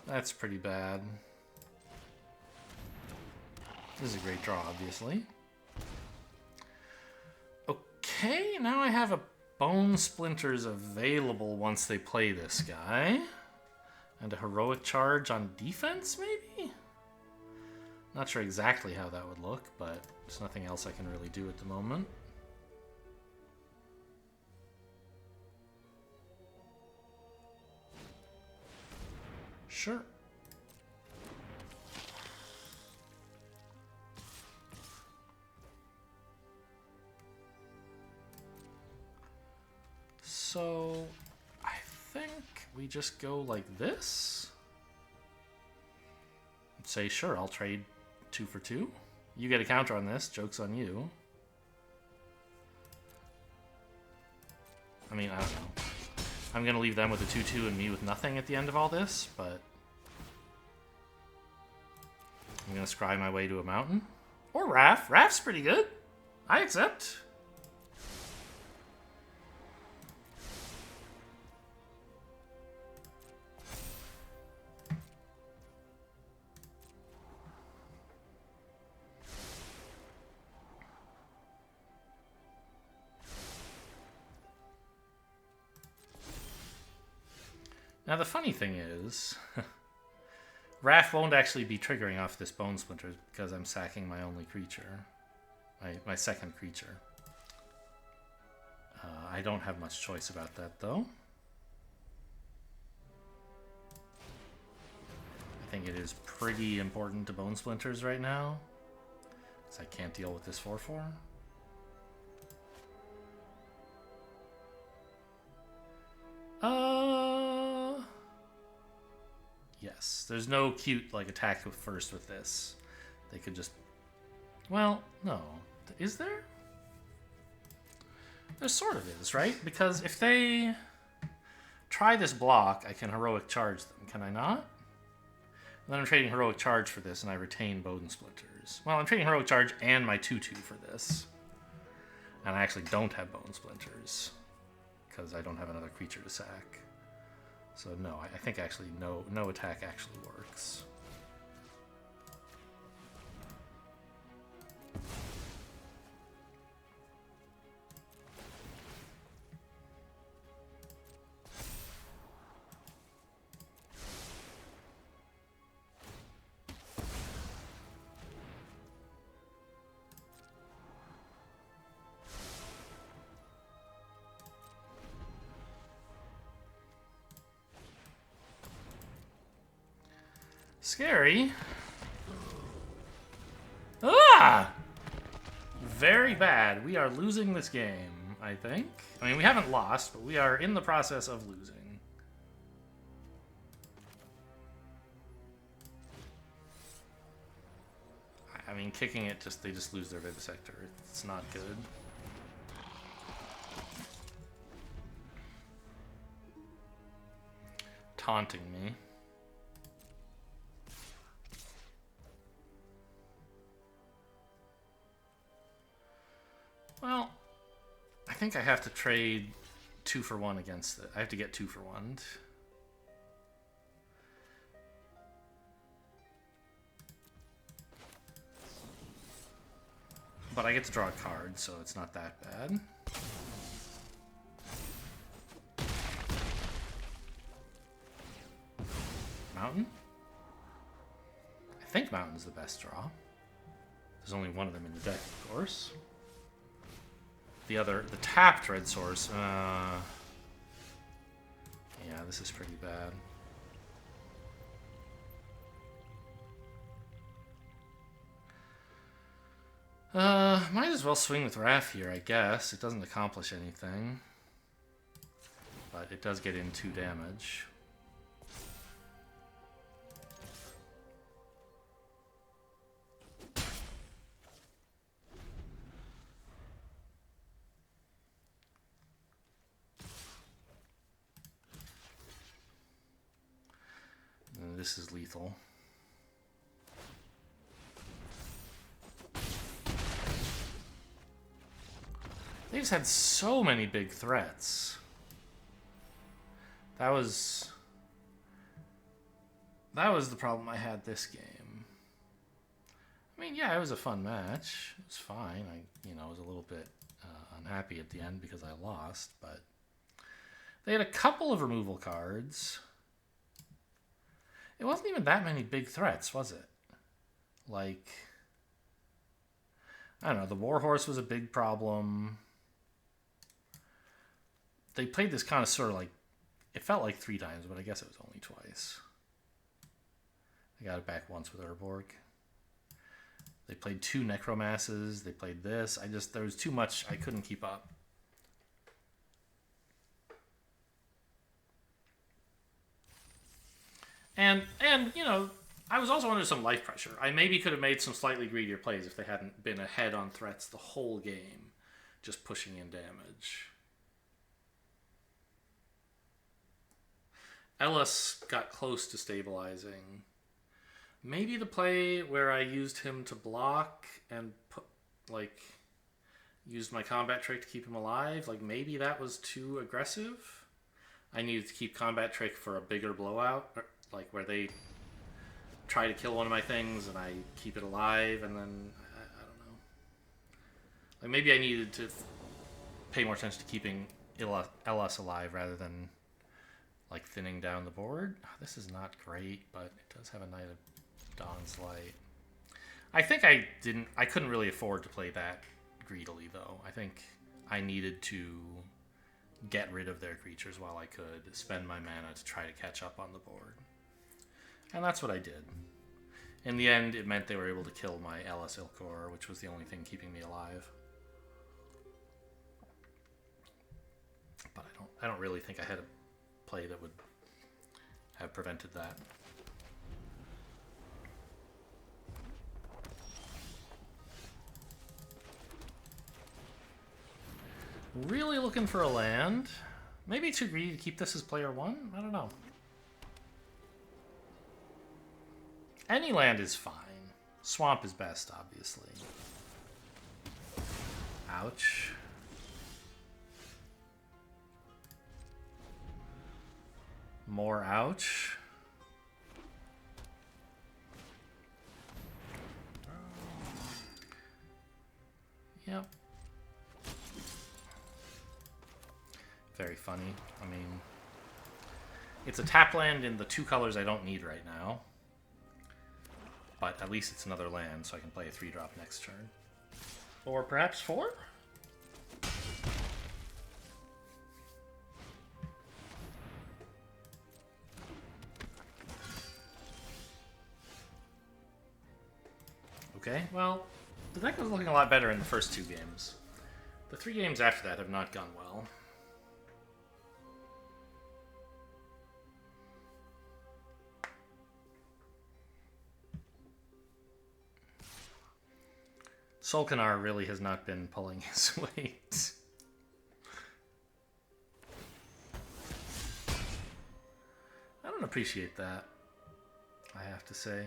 That's pretty bad. This is a great draw, obviously. Okay, now I have a Bone Splinters available once they play this guy. And a Heroic Charge on defense, maybe? Not sure exactly how that would look, but there's nothing else I can really do at the moment. Sure. So, I think we just go like this. And say, sure, I'll trade 2 for 2. You get a counter on this. Joke's on you. I mean, I don't know. I'm going to leave them with a 2-2 and me with nothing at the end of all this, but I'm going to scry my way to a mountain. Or Raph. Raph's pretty good. I accept. Now the funny thing is, Raph won't actually be triggering off this Bone Splinters because I'm sacking my only creature. My second creature. I don't have much choice about that, though. I think it is pretty important to Bone Splinters right now, because I can't deal with this 4/4. Yes, there's no cute like attack first with this. They could just, well, no, is there? There sort of is, right? Because if they try this block, I can Heroic Charge them, can I not? And then I'm trading Heroic Charge for this, and I retain Bone Splinters. Well, I'm trading Heroic Charge and my 2/2 for this. And I actually don't have Bone Splinters, because I don't have another creature to sack. So no, I think actually no attack actually works. Scary. Ah! Very bad. We are losing this game, I think. I mean, we haven't lost, but we are in the process of losing. I mean, kicking it, they just lose their Vivisector. It's not good. Taunting me. think I have to trade 2 for 1 against it. I have to get 2 for 1. But I get to draw a card, so it's not that bad. Mountain? I think Mountain's the best draw. There's only one of them in the deck, of course. The tapped red source. Yeah, this is pretty bad. Might as well swing with Wrath here, I guess. It doesn't accomplish anything. But it does get in 2 damage. And this is lethal. They just had so many big threats. That was the problem I had this game. I mean, yeah, it was a fun match. It was fine. I was a little bit unhappy at the end because I lost, but they had a couple of removal cards. It wasn't even that many big threats, was it? Like, I don't know, the Warhorse was a big problem. They played this kind of sort of like, it felt like 3 times, but I guess it was only twice. They got it back once with Urborg. They played 2 Necromasses. They played this. There was too much. I couldn't keep up. And I was also under some life pressure. I maybe could have made some slightly greedier plays if they hadn't been ahead on threats the whole game, just pushing in damage. Ellis got close to stabilizing. Maybe the play where I used him to block and used my combat trick to keep him alive, maybe that was too aggressive. I needed to keep combat trick for a bigger blowout, where they try to kill one of my things and I keep it alive, and then I don't know. Maybe I needed to pay more attention to keeping Ellis alive rather than thinning down the board. This is not great, but it does have a Knight of Dawn's Light. I think I couldn't really afford to play that greedily, though. I think I needed to get rid of their creatures while I could, spend my mana to try to catch up on the board. And that's what I did. In the end, it meant they were able to kill my Ellis Ilkor, which was the only thing keeping me alive. But I don't really think I had a play that would have prevented that. Really looking for a land. Maybe too greedy to keep this as player 1? I don't know. Any land is fine. Swamp is best, obviously. Ouch. More ouch. Yep. Very funny. I mean, it's a tap land in the 2 colors I don't need right now. But at least it's another land, so I can play a 3-drop next turn. Or perhaps 4? Okay, well, the deck was looking a lot better in the first 2 games. The 3 games after that have not gone well. Solkanar really has not been pulling his weight. I don't appreciate that, I have to say.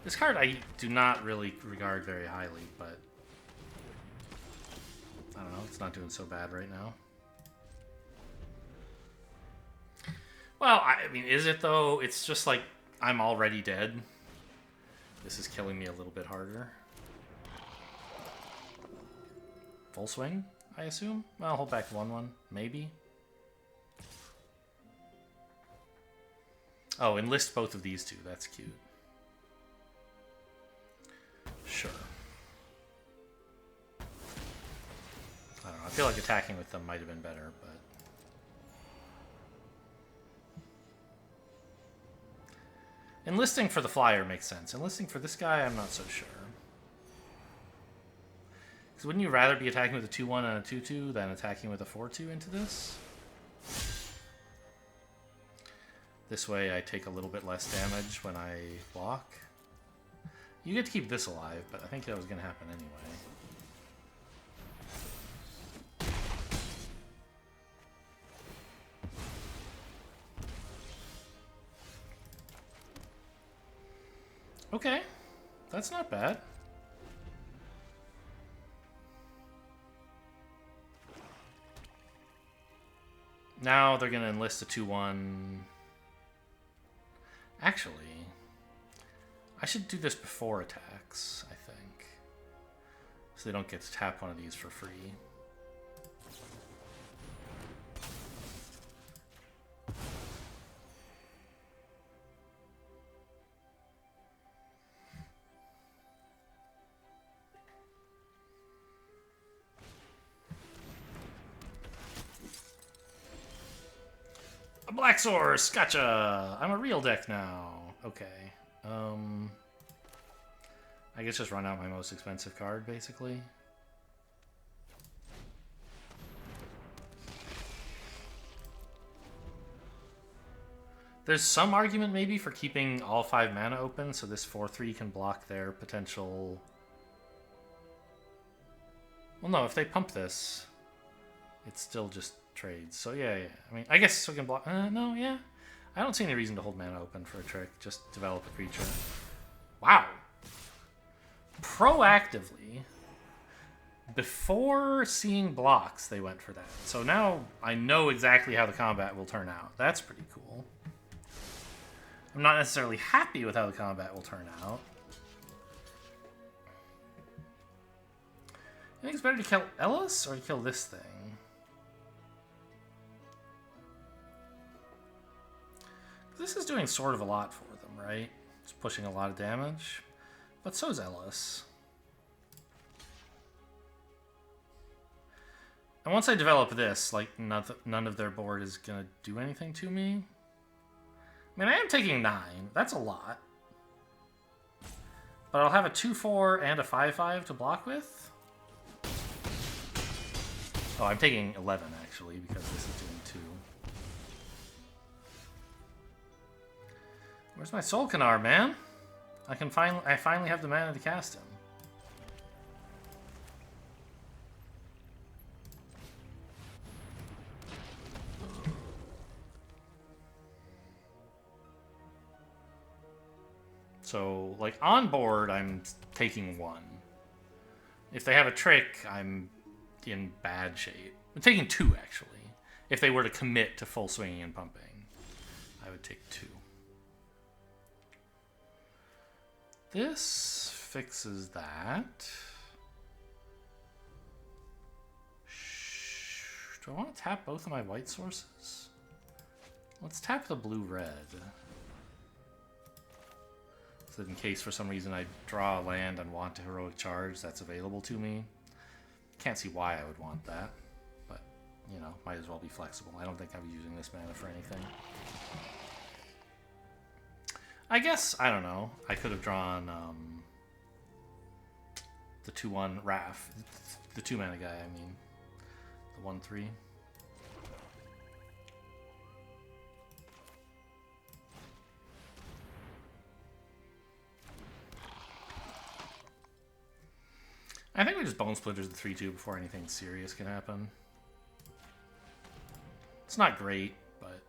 This card I do not really regard very highly, but I don't know, it's not doing so bad right now. Well, I mean, is it though? It's just like, I'm already dead. This is killing me a little bit harder. Full swing, I assume? Well, hold back 1-1, maybe. Oh, enlist both of these two, that's cute. Sure. I don't know, I feel like attacking with them might have been better, but... Enlisting for the flyer makes sense. Enlisting for this guy, I'm not so sure. Because wouldn't you rather be attacking with a 2-1 and a 2-2 than attacking with a 4-2 into this? This way I take a little bit less damage when I block. You get to keep this alive, but I think that was going to happen anyway. Okay, that's not bad. Now they're going to enlist a 2-1. Actually, I should do this before attacks, I think. So they don't get to tap one of these for free. A black source! Gotcha! I'm a real deck now. Okay. I guess just run out my most expensive card, basically. There's some argument maybe for keeping all 5 mana open, so this 4-3 can block their potential... Well, no, if they pump this, it's still just trades. So yeah. I mean, I guess we can block... no, yeah. I don't see any reason to hold mana open for a trick. Just develop a creature. Wow. Proactively, before seeing blocks, they went for that. So now I know exactly how the combat will turn out. That's pretty cool. I'm not necessarily happy with how the combat will turn out. I think it's better to kill Ellis or to kill this thing. This is doing sort of a lot for them, right? It's pushing a lot of damage. But so's Ellis. And once I develop this, like, none of their board is going to do anything to me. I mean, I am taking 9. That's a lot. But I'll have a 2-4 and a 5-5 to block with. Oh, I'm taking 11, actually, because this is doing 2. Where's my Soul Canar, man? I finally have the mana to cast him. So, like, on board, I'm taking 1. If they have a trick, I'm in bad shape. I'm taking 2, actually. If they were to commit to full swinging and pumping, I would take 2. This fixes that. Do I want to tap both of my white sources? Let's tap the blue-red. So that in case for some reason I draw a land and want a heroic charge, that's available to me. Can't see why I would want that, but, you know, might as well be flexible. I don't think I'm using this mana for anything. I guess, I don't know, I could have drawn the 2-1 Raph, the 2-mana guy, I mean, the 1-3. I think we just Bone Splinters the 3-2 before anything serious can happen. It's not great, but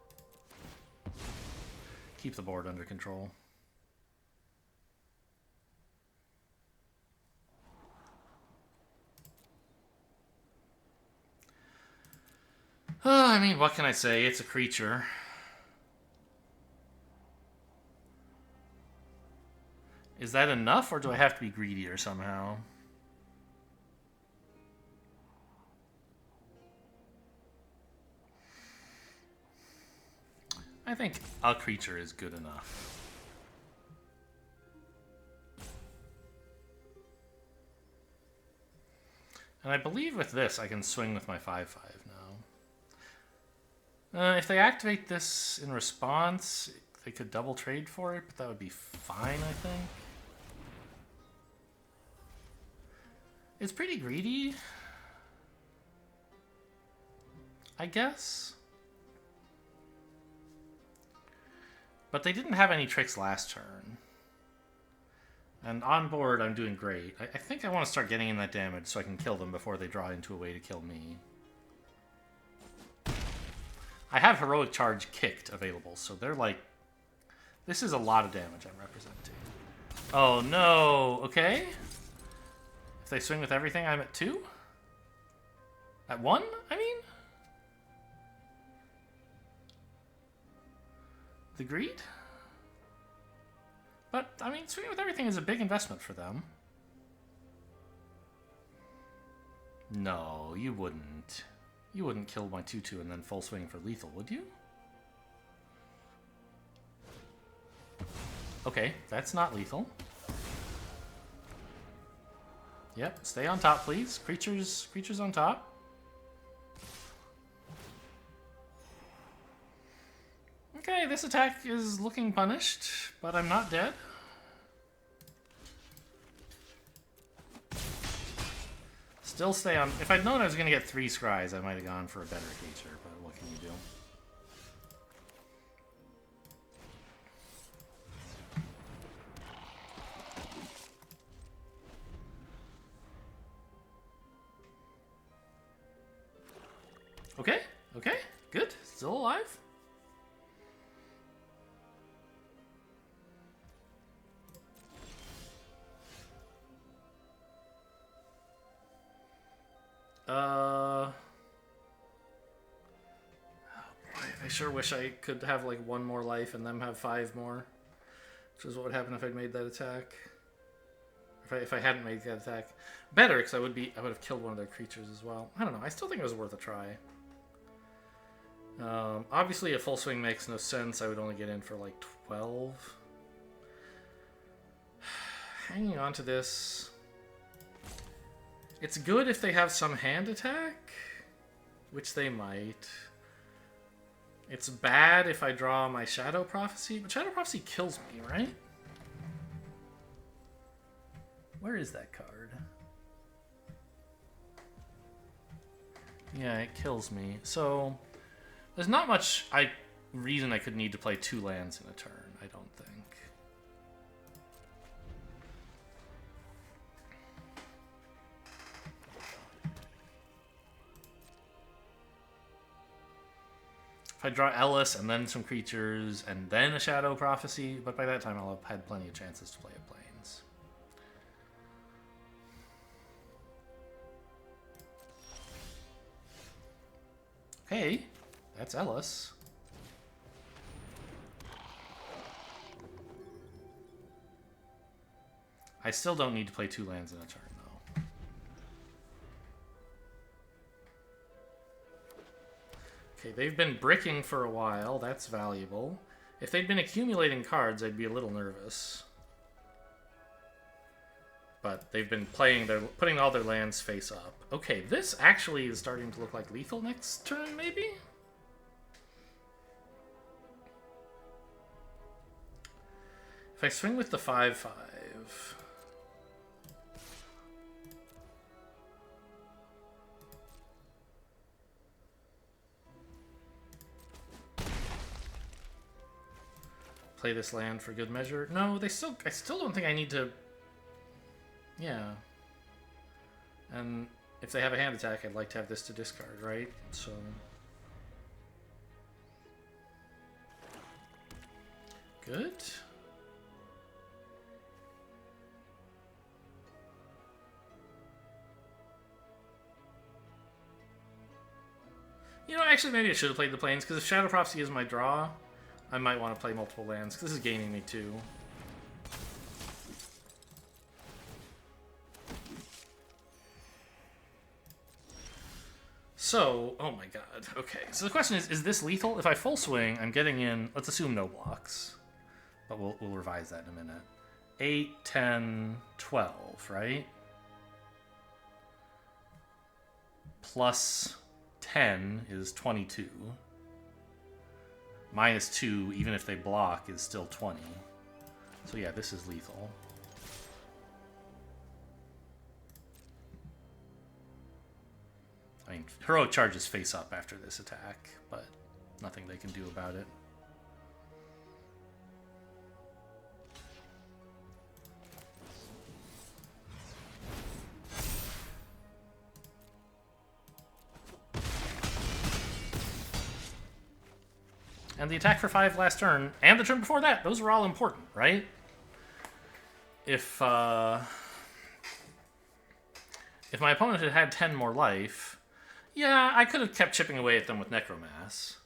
keep the board under control. I mean, what can I say? It's a creature. Is that enough, or do I have to be greedier somehow? I think a creature is good enough. And I believe with this, I can swing with my 5/5 now. If they activate this in response, they could double trade for it, but that would be fine, I think. It's pretty greedy, I guess. But they didn't have any tricks last turn. And on board, I'm doing great. I think I want to start getting in that damage so I can kill them before they draw into a way to kill me. I have Heroic Charge kicked available, so they're like... This is a lot of damage I'm representing. Oh no, okay. If they swing with everything, I'm at 2? At 1, I mean? The greed? But, I mean, swinging with everything is a big investment for them. No, you wouldn't. You wouldn't kill my 2/2 and then full swing for lethal, would you? Okay, that's not lethal. Yep, stay on top, please. Creatures on top. Okay, this attack is looking punished, but I'm not dead. Still stay on... If I'd known I was going to get 3 scries, I might have gone for a better creature, but what can you do? Okay, okay, good. Still alive. Oh boy, I sure wish I could have like 1 more life and them have 5 more. Which is what would happen if I'd made that attack. If I hadn't made that attack. Better, because I would have killed one of their creatures as well. I don't know, I still think it was worth a try. Obviously a full swing makes no sense. I would only get in for like 12. Hanging on to this. It's good if they have some hand attack, which they might. It's bad if I draw my Shadow Prophecy, but Shadow Prophecy kills me, right? Where is that card? Yeah, it kills me. So, there's not much reason I could need to play 2 lands in a turn, I don't think. If I draw Ellis and then some creatures and then a Shadow Prophecy, but by that time I'll have had plenty of chances to play a Plains. Okay, that's Ellis. I still don't need to play 2 lands in a turn, though. Okay, they've been bricking for a while. That's valuable. If they'd been accumulating cards, I'd be a little nervous. But they've been putting all their lands face up. Okay, this actually is starting to look like lethal next turn, maybe? If I swing with the 5/5... play this land for good measure. No, I still don't think I need to... Yeah. And if they have a hand attack, I'd like to have this to discard, right? So... Good. You know, actually, maybe I should have played the Plains, because if Shadow Prophecy is my draw, I might want to play multiple lands, because this is gaining me 2. So, oh my god, okay. So the question is this lethal? If I full swing, I'm getting in, let's assume no blocks. But we'll revise that in a minute. 8, 10, 12, right? Plus 10 is 22. Minus 2, even if they block, is still 20. So yeah, this is lethal. I mean, Heroic Charges face up after this attack, but nothing they can do about it. And the attack for 5 last turn, and the turn before that, those were all important, right? If my opponent had had 10 more life, yeah, I could have kept chipping away at them with Necromass.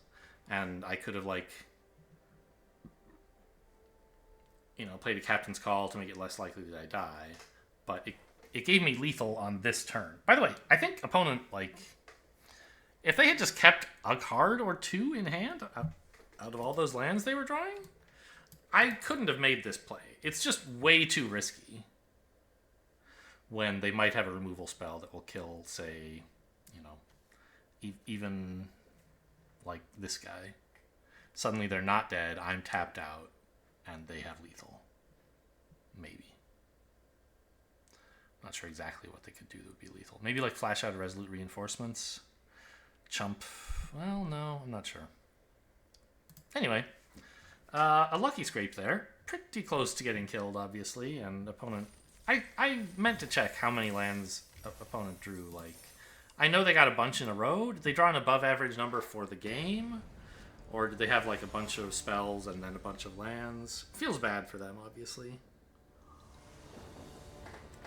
And I could have, like, you know, played a Captain's Call to make it less likely that I die. But it gave me lethal on this turn. By the way, I think opponent, like, if they had just kept a card or 2 in hand out of all those lands they were drawing, I couldn't have made this play. It's just way too risky when they might have a removal spell that will kill, say, you know, even like this guy. Suddenly they're not dead, I'm tapped out, and they have lethal. Maybe. Not sure exactly what they could do that would be lethal. Maybe like flash out Resolute Reinforcements. Chump. Well, no, I'm not sure. Anyway, a lucky scrape there. Pretty close to getting killed, obviously, and opponent... I meant to check how many lands opponent drew. Like, I know they got a bunch in a row. Did they draw an above-average number for the game? Or did they have, like, a bunch of spells and then a bunch of lands? Feels bad for them, obviously.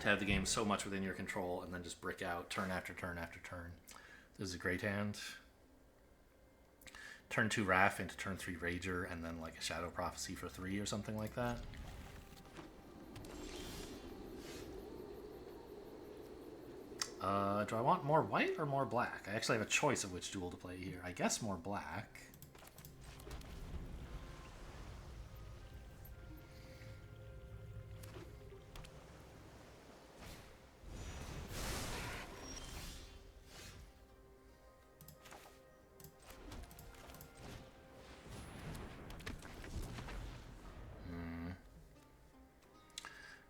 To have the game so much within your control and then just brick out turn after turn after turn. This is a great hand. Turn 2 Wrath into turn 3 Rager, and then like a Shadow Prophecy for 3 or something like that. Do I want more white or more black? I actually have a choice of which duel to play here. I guess more black.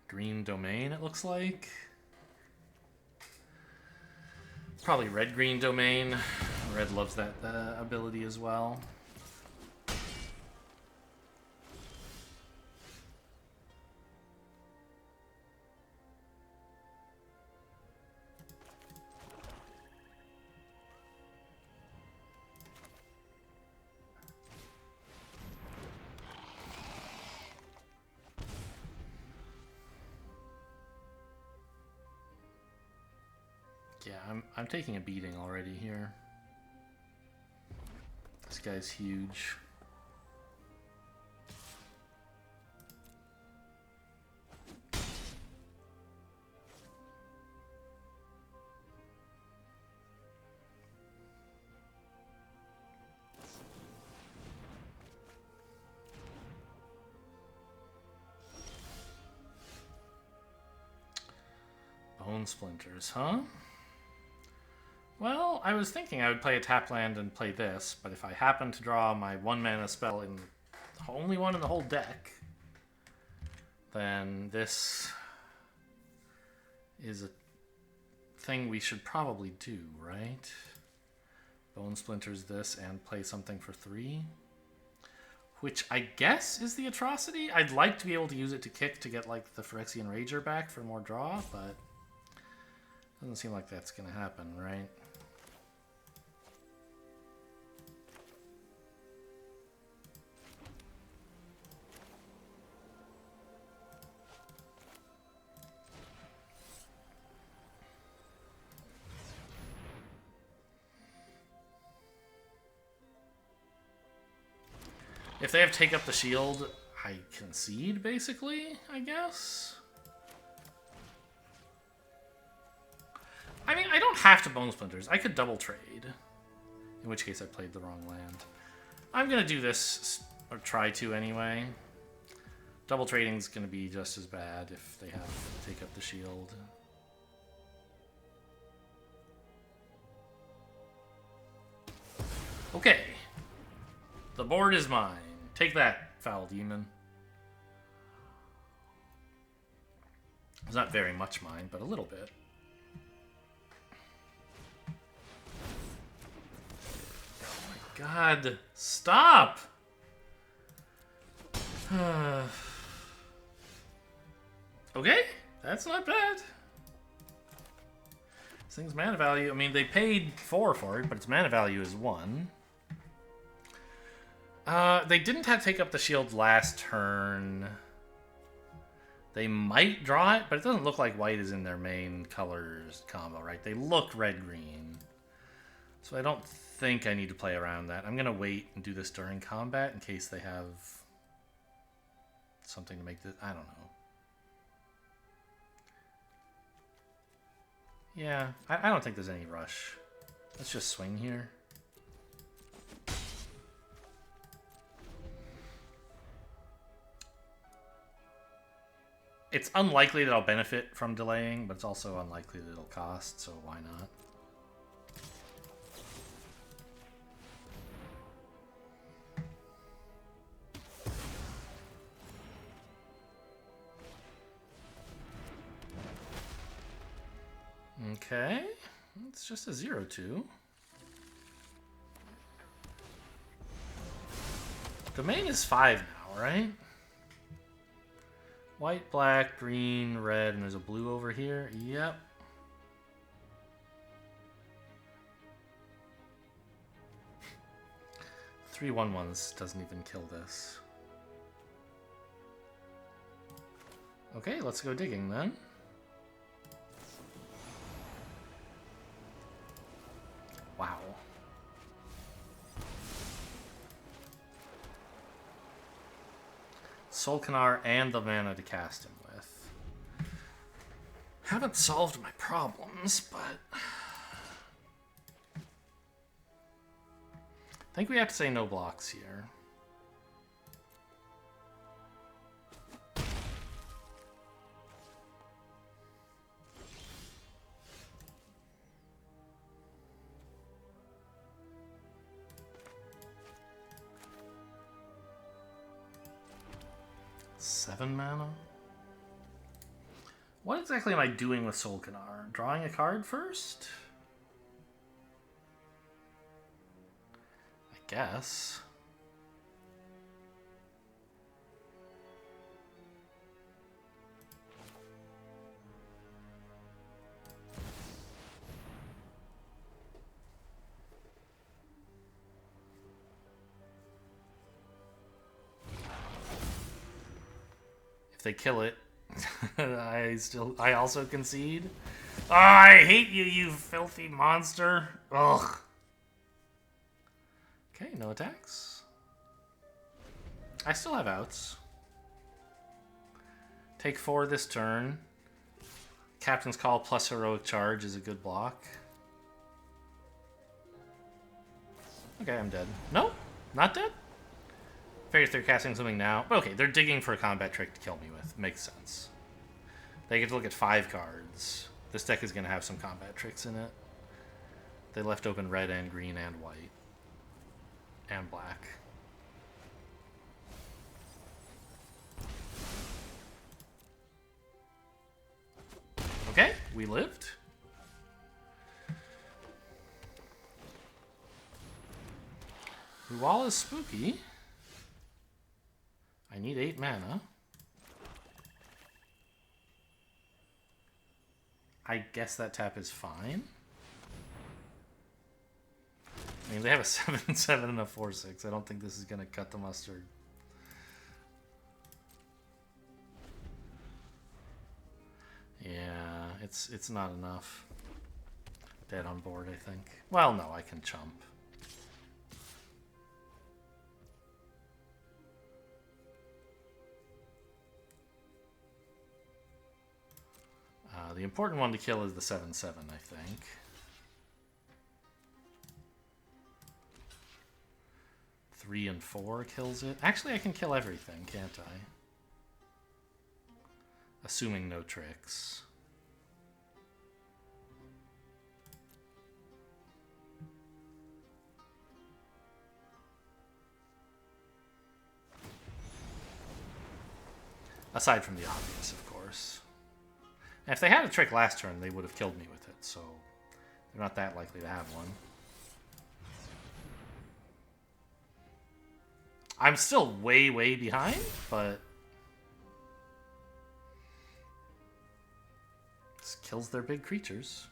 Green Domain, it looks like. Probably red-green Domain. Red loves that ability as well. Yeah, I'm taking a beating already here. This guy's huge. Bone Splinters, huh? Well, I was thinking I would play a tap land and play this, but if I happen to draw my 1-mana spell in the only one in the whole deck, then this is a thing we should probably do, right? Bone Splinters this and play something for 3. Which I guess is the Atrocity. I'd like to be able to use it to kick to get like the Phyrexian Rager back for more draw, but doesn't seem like that's going to happen, right? If they have take up the shield, I concede, basically, I guess. I mean, I don't have to Bone Splinters. I could double trade. In which case I played the wrong land. I'm going to do this, or try to anyway. Double trading's going to be just as bad if they have to take up the shield. Okay. The board is mine. Take that, foul demon. It's not very much mine, but a little bit. Oh my god. Stop! Okay, that's not bad. This thing's mana value, I mean, they paid 4 for it, but its mana value is 1. They didn't have to take up the shield last turn. They might draw it, but it doesn't look like white is in their main colors combo, right? They look red-green. So I don't think I need to play around that. I'm going to wait and do this during combat in case they have something to make this... I don't know. Yeah, I don't think there's any rush. Let's just swing here. It's unlikely that I'll benefit from delaying, but it's also unlikely that it'll cost, so why not? Okay, it's just a 0-2. Domain is 5 now, right? White, black, green, red, and there's a blue over here. Yep. Three 1/1s doesn't even kill this. Okay, let's go digging then. Wow. Solkanar and the mana to cast him with. Haven't solved my problems, but... I think we have to say no blocks here. Seven mana? What exactly am I doing with Solkanar? Drawing a card first? I guess. If they kill it, I also concede. Oh, I hate you, you filthy monster. Ugh. Okay, no attacks. I still have outs. Take 4 this turn. Captain's Call plus Heroic Charge is a good block. Okay, I'm dead. No, not dead. Figure they're casting something now. But okay, they're digging for a combat trick to kill me with. Makes sense. They get to look at 5 cards. This deck is going to have some combat tricks in it. They left open red and green and white. And black. Okay, we lived. Rual is spooky. I need 8 mana. I guess that tap is fine. I mean, they have a 7/7 and a 4/6. I don't think this is going to cut the mustard. Yeah, it's not enough. Dead on board, I think. Well, no, I can chump. important one to kill is the 7/7, I think. Three and 4 kills it. Actually, I can kill everything, can't I? Assuming no tricks. Aside from the obvious, of course. And if they had a trick last turn, they would have killed me with it, so they're not that likely to have one. I'm still way, way behind, but this kills their big creatures.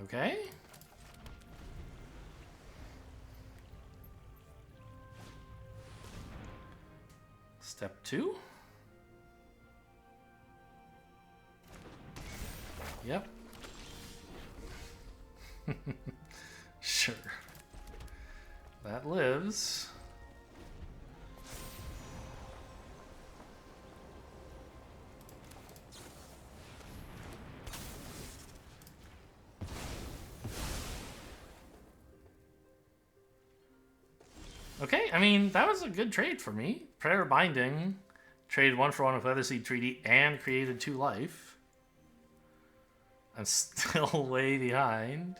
Okay. Step 2. Yep. Sure. That lives. Okay, I mean, that was a good trade for me. Prayer Binding. Traded 1-for-1 with Weatherseed Treaty and created 2 life. I'm still way behind.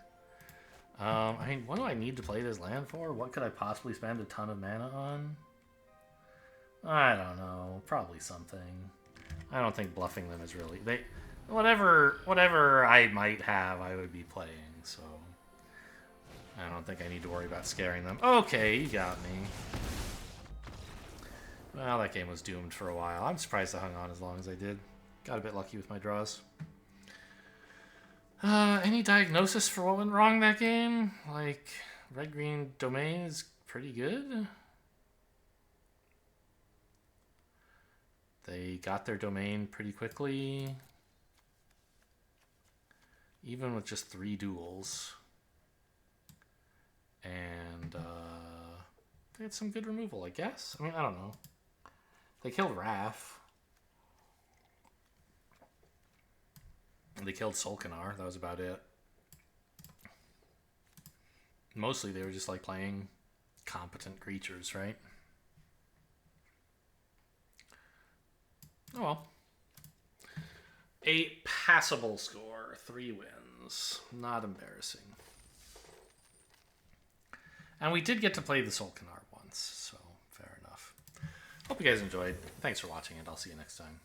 I mean, what do I need to play this land for? What could I possibly spend a ton of mana on? I don't know. Probably something. I don't think bluffing them is really... Whatever I might have, I would be playing, so... I don't think I need to worry about scaring them. Okay, you got me. Well, that game was doomed for a while. I'm surprised I hung on as long as I did. Got a bit lucky with my draws. Any diagnosis for what went wrong that game? Like, red-green domain is pretty good. They got their domain pretty quickly. Even with just 3 duels. And, they had some good removal, I guess. I mean, I don't know. They killed Wrath. And they killed Solkanar. That was about it. Mostly they were just like playing competent creatures, right? Oh well. A passable score. 3 wins. Not embarrassing. And we did get to play the Solkanar once, so fair enough. Hope you guys enjoyed. Thanks for watching, and I'll see you next time.